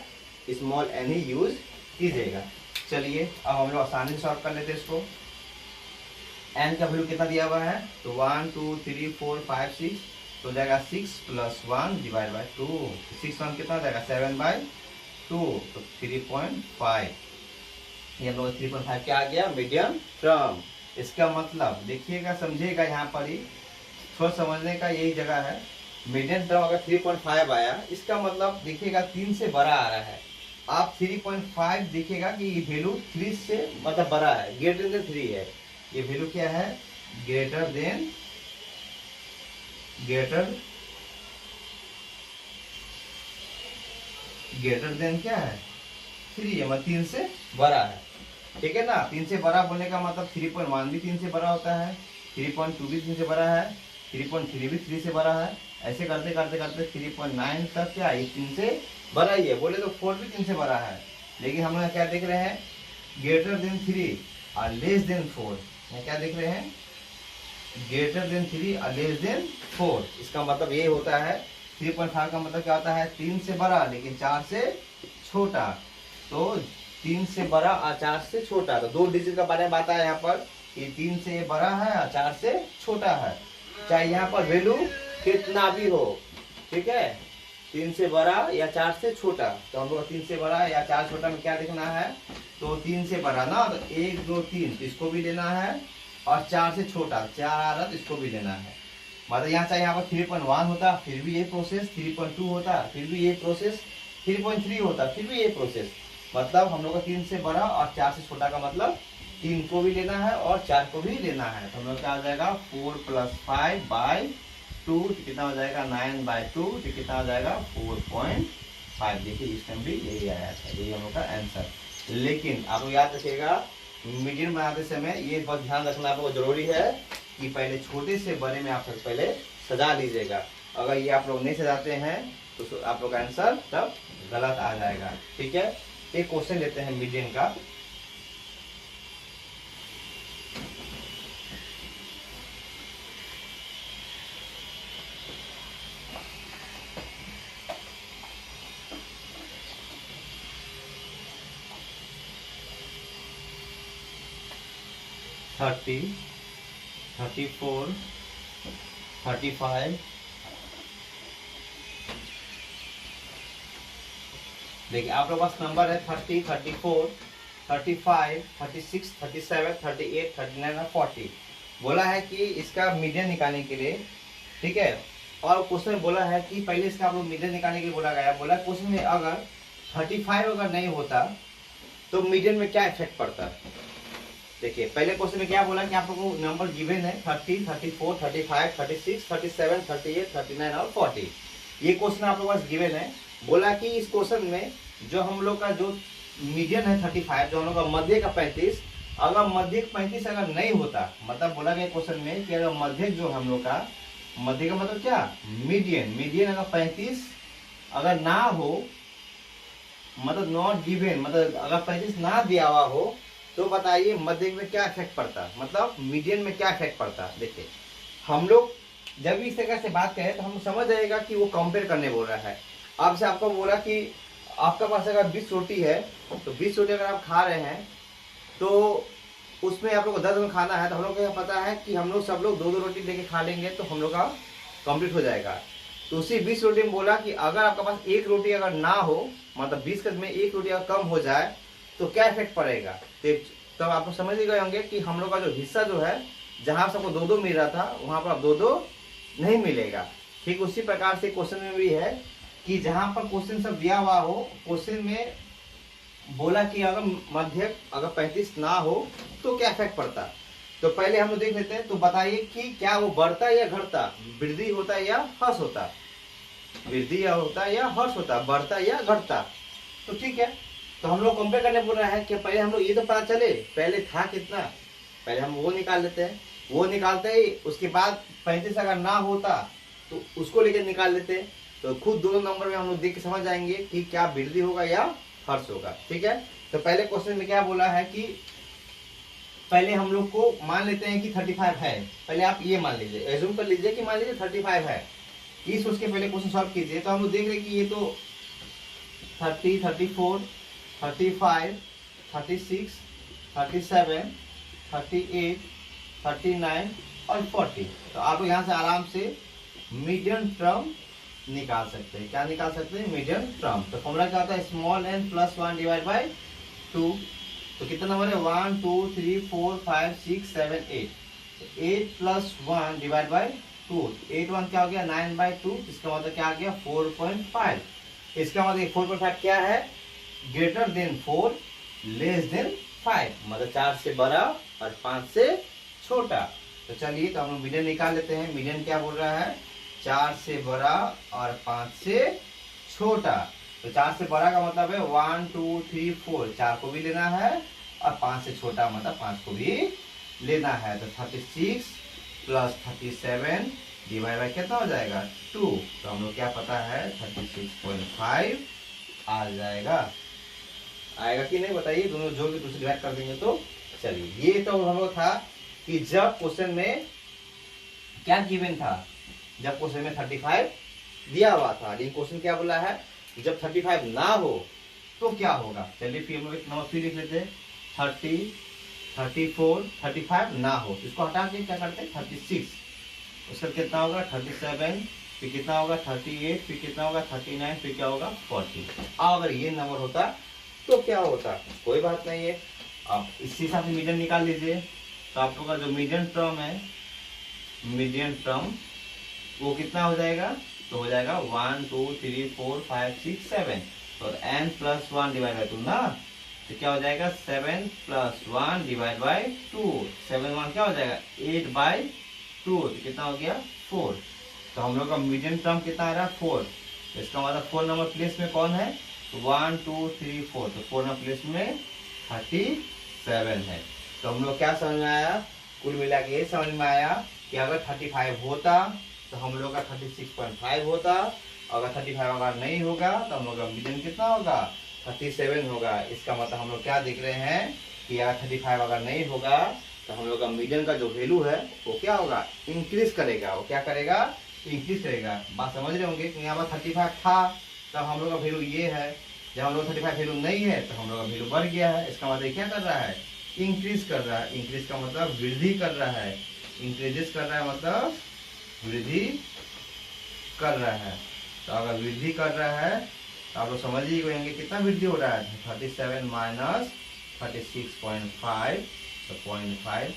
स्मॉल n ही यूज कीजिएगा। चलिए अब हम लोग आसानी से सॉल्व कर लेते हैं इसको। n का वैल्यू कितना दिया हुआ है, तो 1 2 3 4 5 6, तो हो जाएगा 6 प्लस 1 डिवाइड बाई 2, 6 1 कितना हो जाएगा 7/2, तो 3.5। ये हम लोग 3.5 क्या आ गया, मीडियन टर्म। इसका मतलब देखिएगा समझिएगा, यहाँ पर ही थोड़ा समझने का यही जगह है। मीडियन टर्म अगर 3.5 आया, इसका मतलब देखिएगा 3 से बड़ा आ रहा है। आप 3.5 देखिएगा कि ये वैल्यू 3 से मतलब बड़ा है, ग्रेटर देन 3 है। ये वैल्यू क्या है, ग्रेटर देन क्या है 3 है, मतलब 3 से बड़ा है, ठीक है ना। 3 से बड़ा बोलने का मतलब 3.1 भी 3 से बड़ा होता है, 3.2 भी 3 से बड़ा है, 3.3 भी 3 से बड़ा है। ऐसे करते करते करते 3.9 तक क्या ये 3 से बड़ा ही है। बोले तो 4 भी 3 से बड़ा है। लेकिन हम लोग क्या देख रहे हैं, ग्रेटर देन 3 और लेस देन 4। यहाँ क्या देख रहे हैं, ग्रेटर देन 3 और लेस देन 4। इसका मतलब ये होता है 3.5 का मतलब क्या होता है, 3 से बड़ा लेकिन 4 से छोटा। तो 3 से बड़ा और 4 से छोटा, तो 2 डिजिट का बारे में बात है यहाँ पर, ये 3 से बड़ा है और 4 से छोटा है, चाहे यहाँ पर वैल्यू कितना भी हो। ठीक है, 3 से बड़ा या 4 से छोटा, तो हम लोग 3 से बड़ा या 4 छोटा में क्या देखना है, तो 3 से बड़ा ना, तो 1 2 3 इसको भी लेना है, और 4 से छोटा 4 तो इसको भी लेना है। मतलब यहाँ चाहे यहाँ पर 3.1 होता फिर भी ये प्रोसेस, 3.2 होता फिर भी ये प्रोसेस, 3.3 होता फिर भी ये प्रोसेस। मतलब हम लोग का 3 से बड़ा और 4 से छोटा का मतलब 3 को भी लेना है और 4 को भी लेना है। तो हम लोग क्या आ जाएगा 4 + 5/2, कितना हो जाएगा 9/2, तो कितना हो जाएगा 4.5। देखिए इस टाइम भी यही आया था, यही हम लोग का आंसर। लेकिन आप लोग याद रखिएगा मीडियन बनाते समय ये बहुत ध्यान रखना आपको जरूरी है कि पहले छोटे से बड़े में आप सबसे पहले सजा लीजिएगा। अगर ये आप लोग नहीं सजाते हैं तो आप लोग का आंसर तब गलत आ जाएगा। ठीक है, एक क्वेश्चन लेते हैं मीडियन का। थर्टी 34 35। देखिए आप लोग पास नंबर है 30 34 35 36 37 38 39 और 40। बोला है कि इसका मीडियन निकालने के लिए। ठीक है, और क्वेश्चन बोला है कि पहले इसका आप लोग मीडियन निकालने के लिए बोला गया। बोला क्वेश्चन में अगर 35 अगर नहीं होता तो मीडियन में क्या इफेक्ट पड़ता है। देखिए पहले क्वेश्चन में क्या बोला कि आप लोगों को नंबर गिवन है 30 34 35 36 37 38 39 और 40। ये क्वेश्चन आप लोगों के पास गिवन है। बोला कि इस क्वेश्चन में जो हम लोग का जो मीडियन है 35, जो हम लोग का मध्य का 35, अगर मध्य 35 अगर नहीं होता, मतलब बोला गया क्वेश्चन में कि अगर मध्य जो हम लोग का मध्य का मतलब क्या, मीडियन अगर 35 अगर ना हो, मतलब नॉट गिवन, मतलब अगर 35 ना दिया हुआ हो, तो बताइए मध्य में क्या इफेक्ट पड़ता, मतलब मीडियन में क्या इफेक्ट पड़ता। देखिए हम लोग जब भी इस तरह से बात करें तो हम समझ जाएगा कि वो कंपेयर करने बोल रहा है। आपसे आपको बोला कि आपका पास अगर 20 रोटी है, तो 20 रोटी अगर आप खा रहे हैं तो उसमें आप लोग को 10 में खाना है, तो हम लोग को पता है कि हम लोग सब लोग 2-2 रोटी लेके खा लेंगे तो हम लोग का कंप्लीट हो जाएगा। तो उसी 20 रोटी में बोला कि अगर आपका पास 1 रोटी अगर ना हो, मतलब 20 में 1 रोटी अगर कम हो जाए तो क्या इफेक्ट पड़ेगा। तो आप लोग समझ ही गए होंगे कि हम लोग का जो हिस्सा जो है, जहां सबको 2-2 मिल रहा था वहां पर अब 2-2 नहीं मिलेगा। ठीक उसी प्रकार से क्वेश्चन में भी है कि जहां पर क्वेश्चन सब दिया हुआ हो, क्वेश्चन में बोला कि अगर मध्य अगर 35 ना हो तो क्या इफेक्ट पड़ता। तो पहले हम लोग देख लेते हैं। तो बताइए कि क्या वो बढ़ता या घटता, वृद्धि होता या ह्रास होता, वृद्धि या होता या ह्रास होता, बढ़ता या घटता। तो ठीक है, तो हम लोग कंपेयर करने बोल रहा है कि पहले हम लोग ये तो पता चले पहले था कितना, पहले हम वो निकाल लेते हैं। वो निकालते ही उसके बाद 35 अगर ना होता तो उसको लेकर निकाल लेते हैं। तो खुद दोनों नंबर में हम लोग देख के समझ जाएंगे कि क्या वृद्धि होगा या ह्रास होगा। ठीक है, तो पहले क्वेश्चन में क्या बोला है कि पहले हम लोग को मान लेते हैं कि 35 है। पहले आप ये मान लीजिए, एज्यूम कर लीजिए कि मान लीजिए 35 है। ये सोच के पहले क्वेश्चन सॉल्व कीजिए। तो हम लोग देख रहे हैं कि ये तो 30 34 35 36 37 38 39 और 40। तो आप लोग यहाँ से आराम से मीडियन टर्म निकाल सकते हैं। क्या निकाल सकते हैं, मीडियन टर्म। तो फॉर्मूला क्या होता है, स्मॉल n + 1 / 2। तो कितना नंबर है 1 2 3 4 5 6 7 8। 8 + 1 / 2, 8 1 क्या हो गया 9/2। इसका मतलब क्या आ गया 4.5। इसका मतलब 4.5 क्या है, ग्रेटर देन 4 लेस देन 5, मतलब 4 से बड़ा और 5 से छोटा। तो चलिए तो हम लोग मीडियन निकाल लेते हैं। मीडियन क्या बोल रहा है, 4 से बड़ा और 5 से छोटा। तो 4 से बड़ा का मतलब है 1 2 3 4, 4 को भी लेना है, और 5 से छोटा मतलब 5 को भी लेना है। तो 36 + 37 / कितना हो जाएगा 2। तो हम लोग क्या पता है 36.5 आ जाएगा। आएगा कि नहीं बताइए, दोनों जोड़ के दूसरे डिवाइड कर देंगे तो। चलिए ये तो हम लोग था कि जब क्वेश्चन में क्या गिवन था, जब क्वेश्चन में 35 दिया हुआ था, लेकिन क्वेश्चन क्या बोला है कि जब 35 ना हो तो क्या होगा। चलिए फिर हम लोग एक नंबर फिर लिख लेते हैं, 30, 34, 35 ना हो, इसको हटा के क्या करते हैं 36, उसका कितना होगा 37, फिर कितना होगा 38, फिर कितना होगा 39, फिर क्या होगा 40। अगर ये नंबर होता तो क्या होता, कोई बात नहीं है। अब इसी हिसाब से मीडियन निकाल लीजिए, तो आप लोग का जो मीडियन टर्म है, मीडियन टर्म वो कितना हो जाएगा, तो हो जाएगा 1 2 3 4 5 6 7, तो n + 1 डिवाइड बाई 2 ना, तो क्या हो जाएगा 7 + 1 डिवाइड बाई 2, 7 1 क्या हो जाएगा 8/2, तो कितना हो गया 4। तो हम लोग का मीडियन टर्म कितना आ रहा है 4, तो इसका मतलब 4 नंबर प्लेस में कौन है, 1 2 3 4, तो 4 नंबर प्लेस में 37 है। तो हम लोग क्या समझ में आया, कुल मिला के ये समझ में आया कि अगर 35 होता तो हम लोग का 36.5 होता, अगर 35 अगर नहीं होगा तो हम लोग का मीडियन कितना होगा 37 होगा। इसका मतलब हम लोग क्या देख रहे हैं कि अगर 35 अगर नहीं होगा तो हम लोग का मीडियन का जो वैल्यू है वो क्या होगा, इंक्रीज करेगा। वो क्या करेगा, इंक्रीज करेगा। बात समझ रहे होंगे कि यहाँ पर 35 था तब हम लोग का वैल्यू ये है, जब हम लोग 35 वैल्यू नहीं है तो हम लोग का वैल्यू बढ़ गया है। इसका मतलब क्या कर रहा है, इंक्रीज कर रहा है। इंक्रीज का मतलब वृद्धि कर रहा है, इंक्रीजेस कर रहा है मतलब वृद्धि कर रहा है। तो अगर वृद्धि कर रहा है तो आप लोग समझ ही गएंगे कितना वृद्धि हो रहा है, 37 माइनस 36.5, तो 0.5।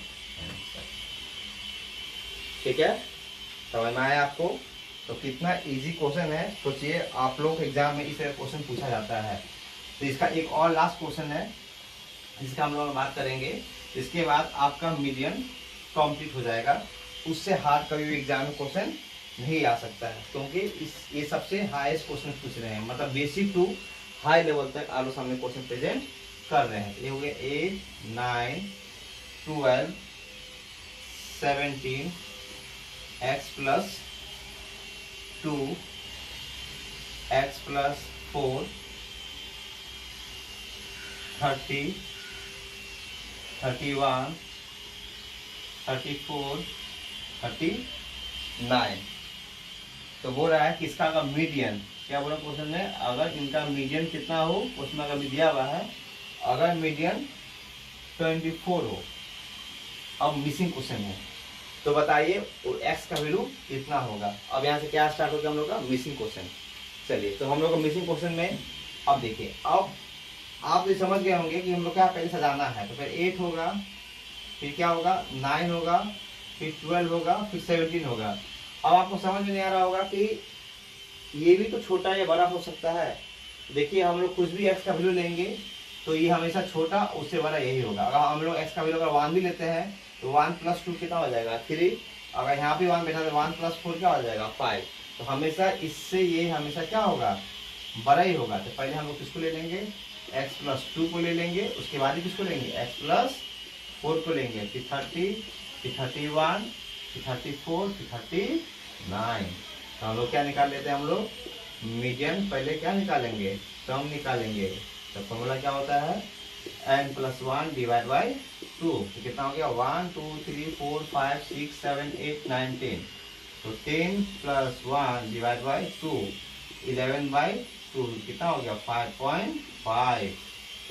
ठीक है, समझ में आया आपको। तो कितना इजी क्वेश्चन है, सोचिए आप लोग एग्जाम में इस तरह क्वेश्चन पूछा जाता है। तो इसका एक और लास्ट क्वेश्चन है, इसका हम लोग बात करेंगे। इसके बाद आपका मीडियन कंप्लीट हो जाएगा। उससे हार्ड कभी भी एग्जाम में क्वेश्चन नहीं आ सकता है, क्योंकि ये सबसे हाईएस्ट क्वेश्चन पूछ रहे हैं, मतलब बेसिक टू हाई लेवल तक आप लोग सामने क्वेश्चन प्रेजेंट कर रहे हैं। ये हो गया 8 9 12 17 x + 2 x + 4 30 31 34 39। तो बोल रहा है कि इसका अगर मीडियन, क्या बोला क्वेश्चन में, अगर इनका मीडियन कितना हो, उसमें अगर दिया हुआ है अगर मीडियन 24 हो, अब मिसिंग क्वेश्चन है, तो बताइए x का वैल्यू कितना होगा। अब यहाँ से क्या स्टार्ट हो गया हम लोग का मिसिंग क्वेश्चन। चलिए तो हम लोग को मिसिंग क्वेश्चन में अब देखिए, अब आप ये समझ गए होंगे कि हम लोग क्या पहले सजाना है। तो फिर 8 होगा, फिर क्या होगा 9 होगा, फिर 12 होगा, फिर 17 होगा। अब आपको समझ में नहीं आ रहा होगा कि ये भी तो छोटा या बड़ा हो सकता है। देखिए हम लोग कुछ भी x का वैल्यू लेंगे तो ये हमेशा छोटा, उससे बड़ा यही होगा। अगर हम लोग x का वैल्यू अगर 1 भी लेते हैं तो 1 + 2 कितना हो जाएगा 3, अगर यहाँ पे 1 बैठा तो 1 + 4 क्या हो जाएगा 5। तो हमेशा इससे ये हमेशा क्या होगा, बड़ा ही होगा। तो पहले हम लोग किसको ले लेंगे, x + 2 को ले लेंगे, उसके बाद ही किसको लेंगे x + 4 को लेंगे, फिर 30, फिर 31, फिर 34, फिर 39। तो हम लोग क्या निकाल लेते हैं, हम लोग मीडियन पहले क्या निकालेंगे, टर्म निकालेंगे। तो फॉर्मूला क्या होता है, n + 1 डिवाइड बाई 2, तो कितना हो गया 1 2 3 4 5 6 7 8 9 10। तो 10 + 1 डिवाइड बाई 2, 11/2, कितना हो गया 5.5।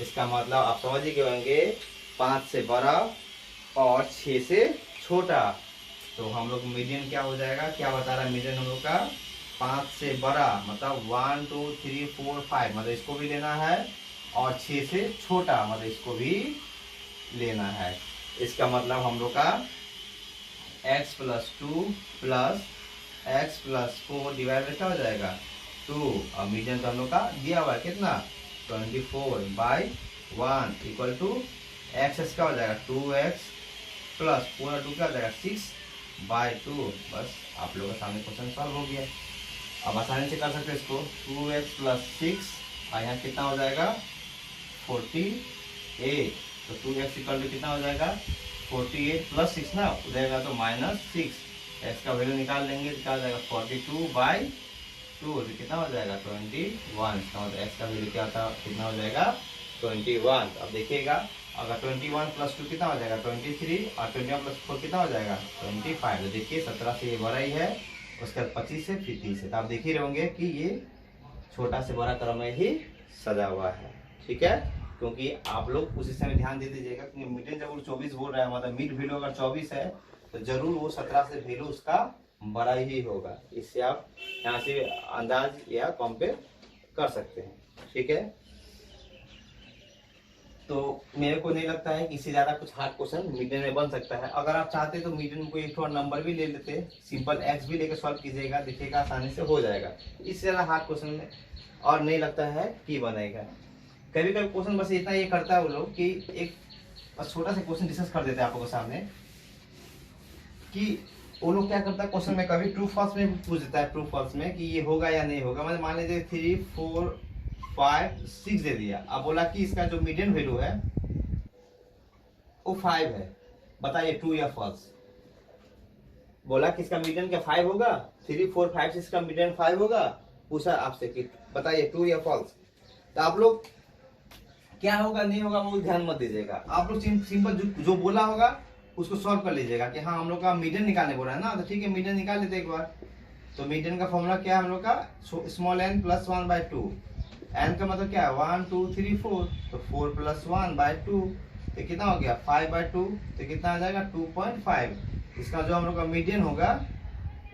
इसका मतलब आप समझ ही गए होंगे 5 से बड़ा और 6 से छोटा। तो हम लोग मीडियन क्या हो जाएगा, क्या बता रहा है मीडियन हम लोग का, 5 से बड़ा मतलब 1 2 3 4 5, मतलब इसको भी लेना है, और 6 से छोटा मतलब इसको भी लेना है। इसका मतलब हम लोग का x + 2 + x + 4 डिवाइड क्या हो जाएगा 2। अब मीडियन तो हम लोग का दिया हुआ है कितना 24/1 = x क्या हो जाएगा 2x + पूरा 2 क्या हो जाएगा 6/2। बस आप लोगों के सामने क्वेश्चन सॉल्व हो गया। अब आसानी से कर सकते हैं इसको, 2x + 6 और यहाँ कितना हो जाएगा 48। तो 2x = कितना हो जाएगा 48 + 6 ना, हो जाएगा तो -6। x का वैल्यू निकाल लेंगे तो क्या हो जाएगा 42/2, तो कितना हो जाएगा 21। तो x का वैल्यू क्या था, कितना हो जाएगा 21। अब देखिएगा अगर 21 + 2 कितना हो जाएगा 23 और 21 + 4 कितना हो जाएगा 25। तो देखिए 17 से ये बड़ा ही है, उसके बाद 25 से फिर 30 है। तो आप देख ही रहोगे कि ये छोटा से बड़ा क्रम में ही सजा हुआ है, ठीक है। क्योंकि आप लोग उसी समय ध्यान दे दीजिएगा कि मीडियन जब वो 24 बोल रहा है, मतलब मिड वैल्यू अगर 24 है तो जरूर वो 17 से वैल्यू उसका बड़ा ही होगा। इससे आप यहाँ से अंदाज या कंपेयर कर सकते हैं, ठीक है। तो मेरे को नहीं लगता है कि इससे ज्यादा कुछ हार्ड क्वेश्चन मीडियन में बन सकता है। अगर आप चाहते तो मीडियन में कोई एक थोड़ा नंबर भी ले लेते, सिंपल एक्स भी लेकर सॉल्व कीजिएगा, देखिएगा आसानी से हो जाएगा। इससे ज्यादा हार्ड क्वेश्चन में और नहीं लगता है कि बनेगा। कभी कभी क्वेश्चन बस इतना ये करता है वो लोग कि एक छोटा सा क्वेश्चन डिस्कस कर देते हैं आप लोगों के सामने कि वो लोग क्या करता है क्वेश्चन में कभी ट्रू फॉल्स में पूछ देता है, ट्रू फॉल्स में कि ये होगा या नहीं होगा। मतलब मान लीजिए 3 4 5 6 दे दिया, अब बोला कि इसका जो मीडियन वैल्यू है वो 5 है, बताइए ट्रू या फॉल्स। बोला कि इसका मीडियन क्या 5 होगा, 3 4 5 6 का मीडियन 5 होगा, पूछा आपसे कि बताइए ट्रू या फॉल्स। तो आप लोग क्या होगा नहीं होगा वो ध्यान मत दीजिएगा, आप लोग सिंपल जो बोला होगा उसको सॉल्व कर लीजिएगा कि हाँ हम लोग का मीडियन निकालने बोला है ना, तो ठीक है मीडियन निकाल लेते एक बार। तो मीडियन का फॉर्मूला क्या है हम लोग का, स्मॉल n + 1/2। n का मतलब क्या है 1 2 3 4, तो 4 + 1/2 तो कितना हो गया 5/2, तो कितना आ जाएगा 2.5। इसका जो हम लोग का मीडियन होगा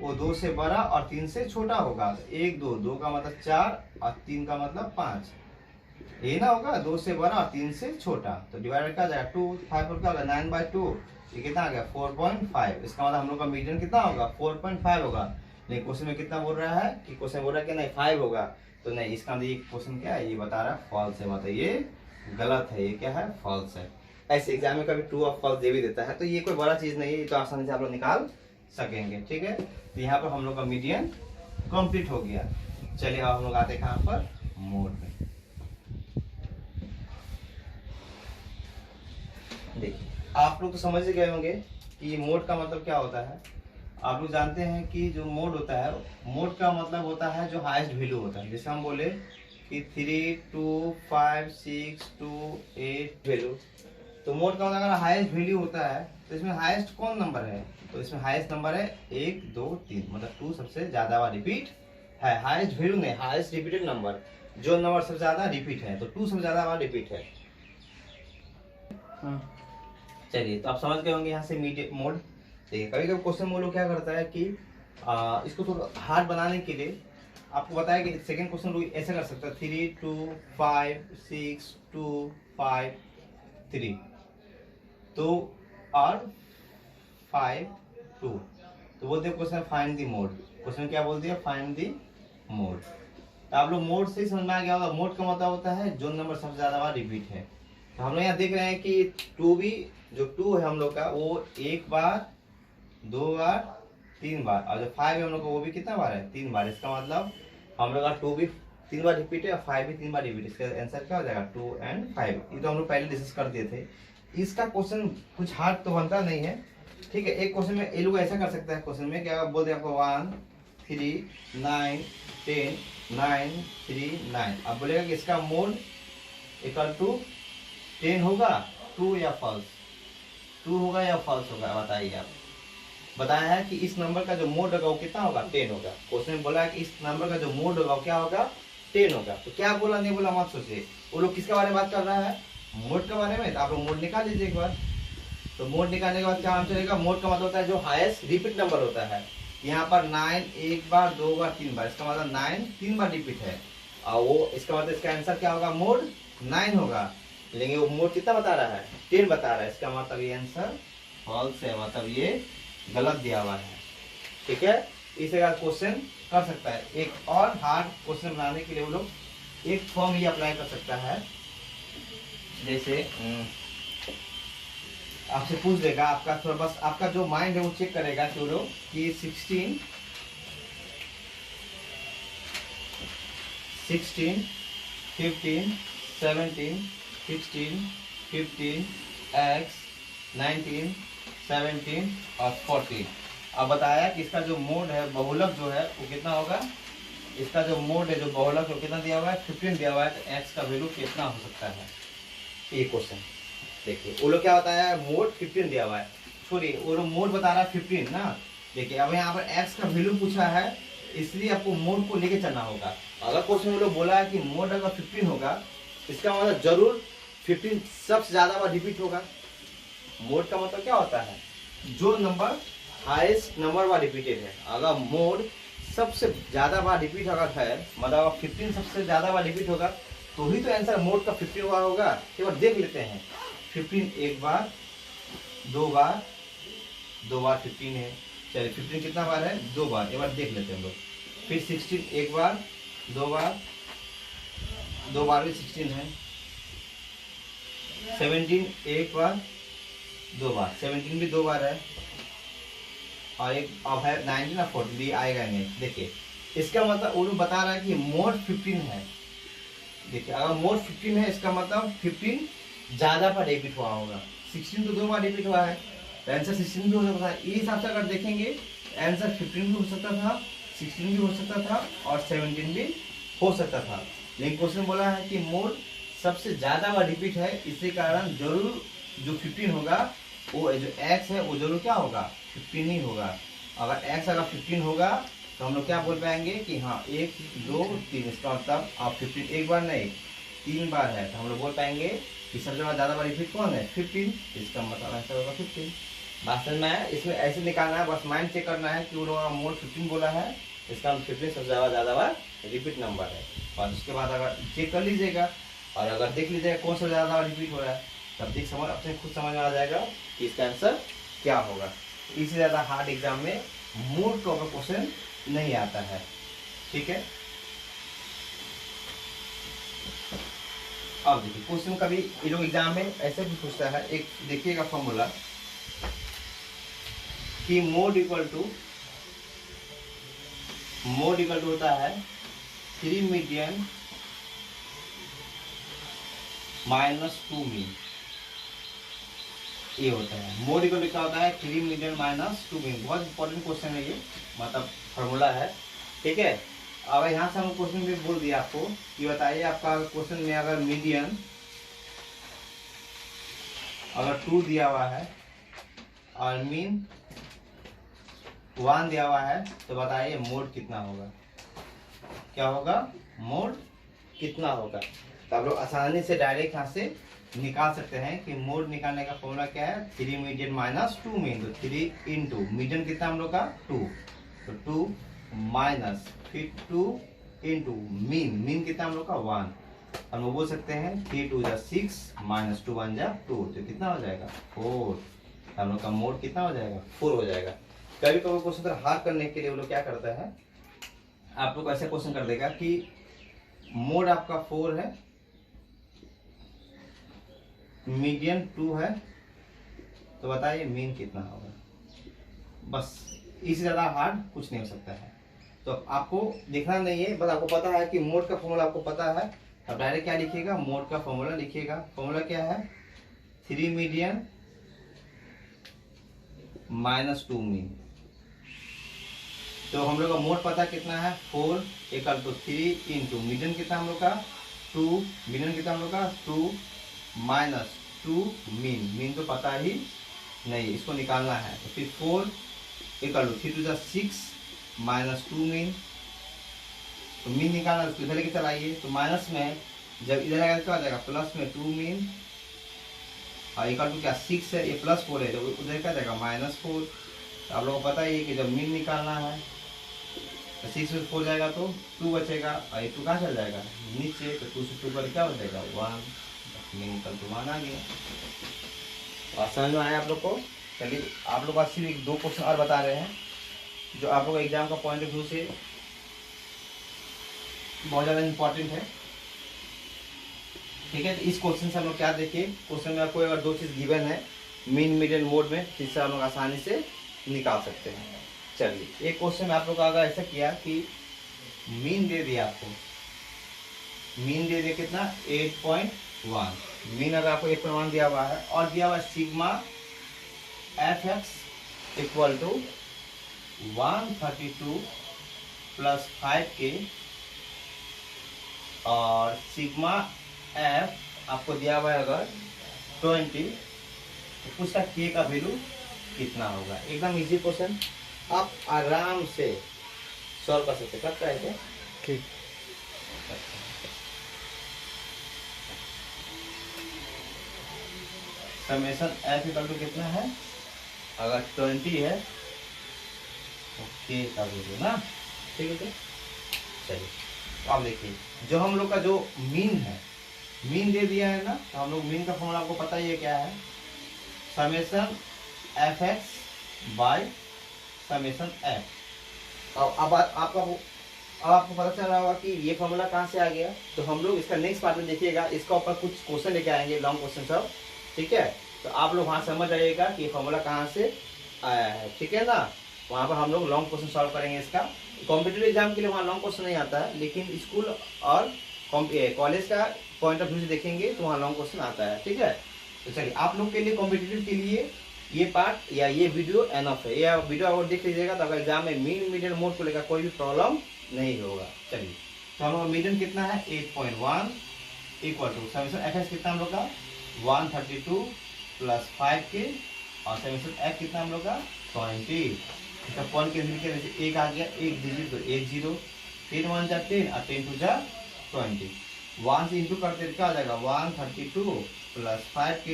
वो 2 से बड़ा और 3 से छोटा होगा। तो 1 2 2 का मतलब 4 और 3 का मतलब 5, ये ना होगा 2 से बड़ा और 3 से छोटा। तो डिवाइडेड क्या जाएगा 2 5 और क्या होगा 9/2, ये कितना आ गया 4.5। इसका मतलब हम लोग का मीडियन कितना होगा 4.5 होगा। लेकिन क्वेश्चन में कितना बोल रहा है कि क्वेश्चन बोल रहा है कि नहीं 5 होगा, तो नहीं, इसका मतलब ये क्वेश्चन क्या है, ये बता रहा है फॉल्स है, मतलब ये गलत है, ये क्या है फॉल्स है। ऐसे एग्जाम में कभी ट्रू और फॉल्स दे भी देता है, तो ये कोई बड़ा चीज नहीं है, तो आसानी से आप लोग निकाल सकेंगे, ठीक है। तो यहाँ पर हम लोग का मीडियन कंप्लीट हो गया। चलिए अब हम लोग आते हैं कहाँ पर, मोड में। देखिए आप लोग तो समझ गए होंगे कि मोड का मतलब क्या होता है। आप लोग जानते हैं कि जो मोड होता है, मोड का मतलब होता है जो हाईएस्ट वैल्यू होता है। जैसे हम बोले कि 3 2 5 6 2 8 वैल्यू, तो मोड का मतलब अगर हाईएस्ट वैल्यू होता है तो इसमें हाईएस्ट कौन नंबर है, तो इसमें हाईएस्ट नंबर है 1 2 3, मतलब 2 सबसे ज्यादा बार रिपीट है। हाईएस्ट वैल्यू नहीं, हाईएस्ट रिपीटेड नंबर, जो नंबर सबसे ज्यादा रिपीट है, तो 2 सबसे ज्यादा बार रिपीट है। चलिए तो आप समझ गए होंगे यहाँ से मीडियम मोड। देखिए कभी कभी क्वेश्चन में लोग क्या करता है कि इसको थोड़ा हार्ड बनाने के लिए आपको बताया कि सेकंड क्वेश्चन ऐसे कर सकता है 3 2 5 6 2 5 3, तो और 5 2, तो बोलते हैं question find the mode. Question क्या बोल दिया, फाइंड दी मोड। तो आप लोग मोड से समझ में आ गया होगा। मोड का मतलब होता है जो नंबर सबसे ज्यादा बार रिपीट है। तो हम लोग यहाँ देख रहे हैं कि 2 भी, जो 2 है हम लोग का वो 1 बार 2 बार 3 बार, और जो 5 है हम लोग का वो भी कितना बार है 3 बार। इसका मतलब हम लोग का 2 भी 3 बार रिपीट है और 5 भी 3 बार रिपीट। इसका आंसर क्या हो जाएगा 2 और 5। ये तो हम लोग पहले डिस्कस कर दिए थे। इसका क्वेश्चन कुछ हार्ड तो बनता नहीं है, ठीक है। एक क्वेश्चन में ये लोग ऐसा कर सकता है, क्वेश्चन में क्या बोल दिया आपको 1 3 9 10 9 3 9। अब बोलेगा कि इसका मोड इक्वल टू 10 होगा, ट्रू या फॉल्स, ट्रू होगा या फॉल्स होगा, बताइए आप। बताया है कि इस नंबर का जो मोड होगा वो कितना होगा 10 होगा। क्वेश्चन में बोला है कि इस नंबर का जो मोड होगा वो क्या होगा 10 होगा। तो क्या बोला नहीं बोला मत सोचिए, वो लोग किसके बारे में बात कर रहा है, मोड के बारे में। तो आप लोग मोड निकाल लीजिए एक बार। तो मोड निकालने के बाद क्या आंसर रहेगा, मोड का मतलब होता है जो हाईएस्ट रिपीट नंबर होता है। यहाँ पर 9 1 बार 2 बार 3 बार, इसका मतलब 9 3 बार रिपीट है, और वो इसका मतलब इसका आंसर क्या होगा, मोड 9 होगा। लेकिन वो मोड कितना बता रहा है 10 बता रहा है। इसका मतलब ये आंसर फॉल्स है, मतलब ये गलत दिया हुआ है, ठीक है। इस तरह क्वेश्चन कर सकता है। एक और हार्ड क्वेश्चन बनाने के लिए वो लोग एक फॉर्म ही अप्लाई कर सकता है। जैसे आपसे पूछ देगा, आपका थोड़ा बस आपका जो माइंड है वो चेक करेगा कि वो लोग कि 16 15 17 16 15 x 19 17 और 14। अब बताया कि इसका जो मोड है बहुलक जो है वो कितना होगा, इसका जो मोड है जो बहुलक जो कितना दिया हुआ है 15 दिया हुआ है, तो x का वैल्यू कितना हो सकता है। ये क्वेश्चन देखिए, वो लोग क्या बताया, मोड 15 दिया हुआ है, छोड़िए वो लोग मोड बता रहा है 15 ना। देखिए अब यहाँ पर x का वैल्यू पूछा है, इसलिए आपको मोड को लेके चलना होगा। अगर क्वेश्चन में लोग बोला है कि मोड अगर 15 होगा, इसका मतलब जरूर 15 सबसे ज्यादा बार रिपीट होगा। मोड का मतलब क्या होता है, जो नंबर हाईएस्ट नंबर बार रिपीटेड है। अगर मोड सबसे ज्यादा बार रिपीट अगर है, मतलब अगर 15 सबसे ज्यादा बार रिपीट होगा, तो ही तो आंसर मोड का 15 बार होगा। एक बार देख लेते हैं, 15 एक बार, दो बार, 15 है। चलिए 15 कितना बार है, 2 बार, एक बार देख लेते हैं हम लोग। फिर 16 एक बार, 2 बार, 2 बार भी 16 है। 17 एक बार, 2 बार, 17 भी 2 बार है। और एक अब है 19 और 40 भी आएगा नहीं। देखिए इसका मतलब वो बता रहा है कि मोड 15 है। देखिए अगर मोड 15 है, इसका मतलब 15 ज्यादा बार रिपीट हुआ होगा। 16 तो 2 बार रिपीट हुआ है, तो आंसर 16 भी हो सकता है। इस हिसाब से अगर देखेंगे, आंसर 15 भी हो सकता था, 16 भी हो सकता था और 17 भी हो सकता था। लेकिन क्वेश्चन बोला है कि मोड सबसे ज्यादा बार रिपीट है, इसी कारण जरूर जो 15 होगा, वो जो x है वो जरूर क्या होगा, 15 ही होगा। अगर x अगर 15 होगा तो हम लोग क्या बोल पाएंगे कि हाँ 1 2 3, इसका मतलब आप 15 एक बार नहीं 3 बार है, तो हम लोग बोल पाएंगे कि सबसे ज्यादा बार रिपीट कौन है, 15। इसका मतलब आंसर होगा 15। बात समझ में आया? इसमें ऐसे निकालना है, बस माइंड चेक करना है कि वो लोग मोड 15 बोला है, इसका 15 सबसे ज्यादा बार रिपीट नंबर है। और उसके बाद अगर चेक कर लीजिएगा और अगर देख लीजिएगा कौन सा ज्यादा बार रिपीट हो रहा है, तब देख समझ अपने खुद समझ में आ जाएगा कि इसका आंसर क्या होगा। इससे ज्यादा हार्ड एग्जाम में मोड का क्वेश्चन नहीं आता है। ठीक है, अब देखिए क्वेश्चन कभी ये लोग एग्जाम में ऐसे भी पूछता है। एक देखिएगा फॉर्मूला कि मोड इक्वल टू होता है 3 मीडियन माइनस 2 मीन। ये होता है मोड इक्वल टू क्या होता है, 3 मीडियन माइनस 2 मीन। बहुत इंपॉर्टेंट क्वेश्चन है ये, मतलब फॉर्मूला है। ठीक है, अब यहाँ से हम क्वेश्चन भी बोल दिया आपको कि बताइए आपका क्वेश्चन में अगर मीडियन अगर 2 दिया हुआ है और मीन 1 दिया हुआ है, तो बताइए मोड कितना होगा, क्या होगा, मोड कितना होगा। तो आप लोग आसानी से डायरेक्ट यहाँ से निकाल सकते हैं कि मोड निकालने का फॉर्मूला क्या है, 3 मीडियन माइनस 2 मीन। तो 3 इंटू मीडियन कितना हम लोग का 2, तो 2 माइनस फिर 2 इंटू मीन कितना हम लोग का 1। हम लोग बोल सकते हैं 3 2 जा 6 माइनस 2 1 जा 2, तो कितना हो जाएगा 4। हम लोग का मोड कितना हो जाएगा 4 हो जाएगा। कभी कभी क्वेश्चन हार्ड करने के लिए वो लोग क्या करता है, आप लोग ऐसा क्वेश्चन कर देगा कि मोड आपका 4 है, मीडियन 2 है, तो बताइए मीन कितना होगा। बस इससे ज्यादा हार्ड कुछ नहीं हो सकता है। तो आपको देखना नहीं है, बस आपको पता है कि मोड का फॉर्मूला आपको पता है। अब डायरेक्ट क्या लिखिएगा, मोड का फॉर्मूला लिखिएगा। फॉर्मूला क्या है, 3 मीडियन माइनस 2 मीन। तो हम लोग का मोड पता कितना है 4 इक्वल टू 3 इंटू मीडियन कितना हम लोग का 2, मीडियन कितना हम लोग का 2 माइनस 2 मीन तो पता ही नहीं, इसको निकालना है। तो फिर 4 equal to 3 to 6 minus 2 mean. तो मीन निकालना, उसको इधर लेके चलाइए, तो माइनस में जब इधर आएगा क्या हो जाएगा, प्लस में 2 मीन और इक्वल टू क्या 6 है, ये प्लस 4 है, तो उधर क्या जाएगा -4। तो आप लोगों को पता ही है कि जब मीन निकालना है तो 6 में 4 जाएगा तो 2 बचेगा और ये 2 कहाँ चल जाएगा नीचे, तो 2 से 2 पर क्या हो जाएगा 1, मीन निकल तो 1 आ गया। और समझ में आया आप लोग को। चलिए आप लोग सिर्फ एक 2 क्वेश्चन और बता रहे हैं जो आप लोग एग्जाम का पॉइंट ऑफ व्यू से बहुत ज़्यादा इम्पोर्टेंट है। ठीक है, तो इस क्वेश्चन से हम लोग क्या देखिए, क्वेश्चन में आपको अगर 2 चीज़ गिवन है मीन मीडियन मोड में, जिससे हम लोग आसानी से निकाल सकते हैं। चलिए एक क्वेश्चन में आप लोग अगर ऐसा किया कि मीन दे दिया आपको, मीन दे दिया कितना 8.1, मीन अगर आपको 8.1 दिया हुआ है और दिया हुआ sigma F X equal to 132 + 5K और सिग्मा एफ आपको दिया हुआ है अगर 20, तो उसका के का वैल्यू कितना होगा। एकदम इजी क्वेश्चन, आप आराम से सॉल्व कर सकते। करता है क्या? ठीक। समेशन एफ इक्वल टू कितना है, अगर 20 है तो के का वैल्यू ना, ठीक है। चलिए तो आप देखिए, जो हम लोग का जो मीन है, मीन दे दिया है ना, तो हम लोग मीन का फॉर्मूला आपको पता ही है क्या है, summation F x by summation F. अब आपको पता चल रहा होगा कि ये फॉर्मूला कहाँ से आ गया। तो हम लोग इसका नेक्स्ट पार्ट में देखिएगा, इसका ऊपर कुछ क्वेश्चन लेके आएंगे, लॉन्ग क्वेश्चन सब, ठीक है। तो आप लोग वहाँ समझ आइएगा कि ये फॉर्मूला कहाँ से आया है, ठीक है ना। वहाँ पर हम लोग लॉन्ग क्वेश्चन सॉल्व करेंगे इसका। कॉम्पिटिटिव एग्जाम के लिए वहाँ लॉन्ग क्वेश्चन नहीं आता है, लेकिन स्कूल और कॉलेज का पॉइंट ऑफ व्यू से देखेंगे तो वहाँ लॉन्ग क्वेश्चन आता है, ठीक है। तो चलिए, आप लोग के लिए कॉम्पिटिटिव के लिए ये पार्ट या ये वीडियो एनफ है। यह वीडियो अगर देख लीजिएगा तो अगर एग्जाम में मीन मीडियन मोड को लेकर कोई भी प्रॉब्लम नहीं होगा। चलिए, तो हम लोग मीडियन कितना है 8.1 equal to summation F X कितना हम लोग का 132 प्लस 5k और समेशन एफ कितना हम लोग का 20। इसका पॉइंट के जैसे एक आ गया, एक डिजिट तो 1 0, 10 1 जा 10 और 10 2 जा 20। 1 से इंटू करते क्या हो जाएगा 132 प्लस 5k,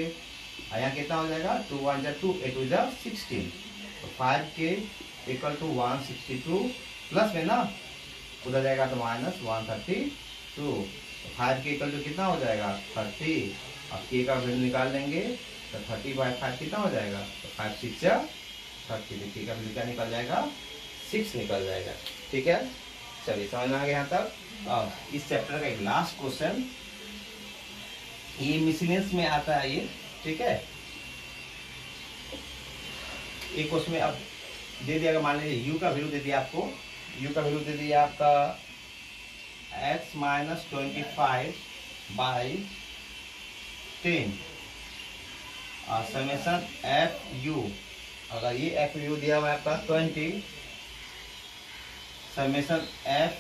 यहाँ कितना हो जाएगा 2 1 जा 2, 8 2 जा 16। तो 5k इक्वल टू 162 प्लस में ना उधर जाएगा तो माइनस 132। तो 5k इक्वल टू कितना हो जाएगा 30, अब k का वैल्यू निकाल लेंगे तो 30/5 कितना हो जाएगा, तो 5 6 जा 30, k का वैल्यू क्या निकल जाएगा 6 निकल जाएगा, ठीक है। चलिए समझ में आ गया यहाँ तक। और इस चैप्टर का एक लास्ट क्वेश्चन, ये मिसलेनियस में आता है ये, ठीक है। एक क्वेश्चन में अब दे दिया, मान लीजिए u का वैल्यू दे दिया आपको, u का वैल्यू दे दिया आपका x माइनस 25/10 और समेशन एफ यू, अगर ये एफ यू दिया हुआ है आपका 20, समेशन एफ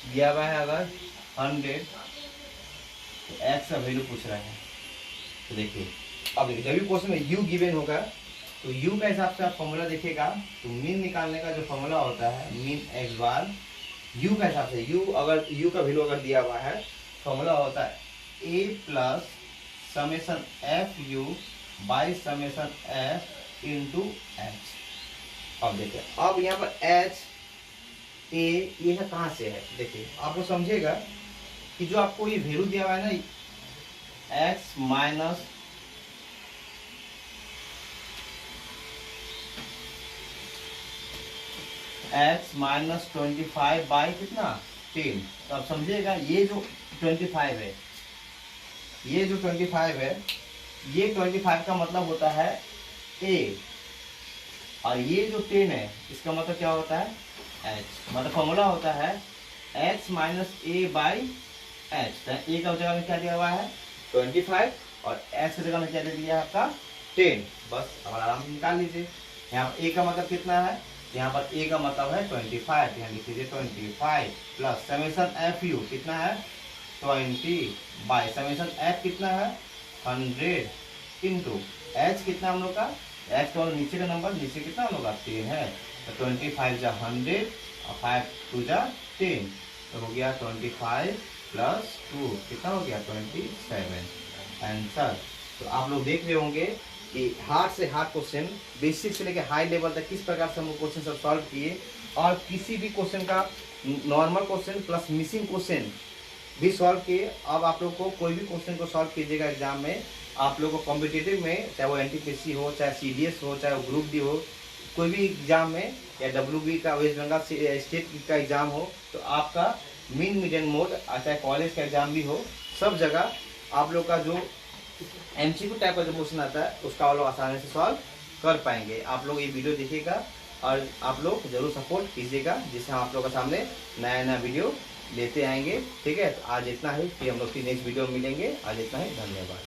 दिया हुआ है अगर 100, तो x का वैल्यू पूछ रहा है। तो देखिए, अब देखिए जब भी क्वेश्चन में u गिवन होगा तो u का हिसाब से आप फॉर्मूला देखिएगा, तो मीन निकालने का जो फॉर्मूला होता है मीन x बार u का हिसाब से, u अगर u का वैल्यू अगर दिया हुआ है, फॉर्मूला होता है a plus summation F you by summation F into H. अब देखिए, अब यहाँ पर एच ए ये है कहाँ से है, देखिए आपको समझिएगा कि जो आपको ये वैल्यू दिया हुआ है ना x minus x minus 25 by कितना 10। तो आप समझिएगा ये जो 25 है, ये जो 25 है, ये 25 का मतलब होता है a, और ये जो 10 है इसका मतलब क्या होता है h। मतलब फॉर्मूला होता है x minus a by h. ए का जगह में क्या दिया हुआ है 25 और एच की जगह में क्या दे दिया है आपका 10। बस अब आराम से निकाल लीजिए। यहाँ पर ए का मतलब कितना है, यहाँ पर ए का मतलब है 25, यहाँ लिख लीजिए 25 प्लस समेशन एफ यू कितना है 20 बाई समेशन एफ कितना है 100 इंटू एच कितना हम लोग का, एच का नीचे का नंबर, नीचे कितना हम लोग का 10 है, तो 25 जा 100 और 5 2 जा 10, तो हो गया 25 प्लस 2 कितना हो गया 27 आंसर। तो आप लोग देख रहे होंगे कि हार्ड से हार्ड क्वेश्चन, बेसिक से लेकर हाई लेवल तक किस प्रकार से हम क्वेश्चन सब सॉल्व किए, और किसी भी क्वेश्चन का normal question plus missing question भी सॉल्व किए। अब आप लोग को कोई भी क्वेश्चन को सॉल्व कीजिएगा एग्जाम में, आप लोग को कॉम्पिटिटिव में, चाहे वो एनटीपीसी हो, चाहे सीडीएस हो, चाहे वो ग्रुप डी हो, कोई भी एग्जाम में, या डब्ल्यूबी का वेस्ट बंगाल स्टेट का एग्जाम हो, तो आपका मीन मीडियन मोड, चाहे कॉलेज का एग्जाम भी हो, सब जगह आप लोग का जो एमसीक्यू टाइप का जो क्वेश्चन आता है उसका आप लोग आसानी से सॉल्व कर पाएंगे। आप लोग ये वीडियो देखिएगा और आप लोग जरूर सपोर्ट कीजिएगा, जिससे हम आप लोग के सामने नया नया वीडियो लेते आएंगे, ठीक है। तो आज इतना ही, फिर हम लोग की नेक्स्ट वीडियो में मिलेंगे। आज इतना ही, धन्यवाद।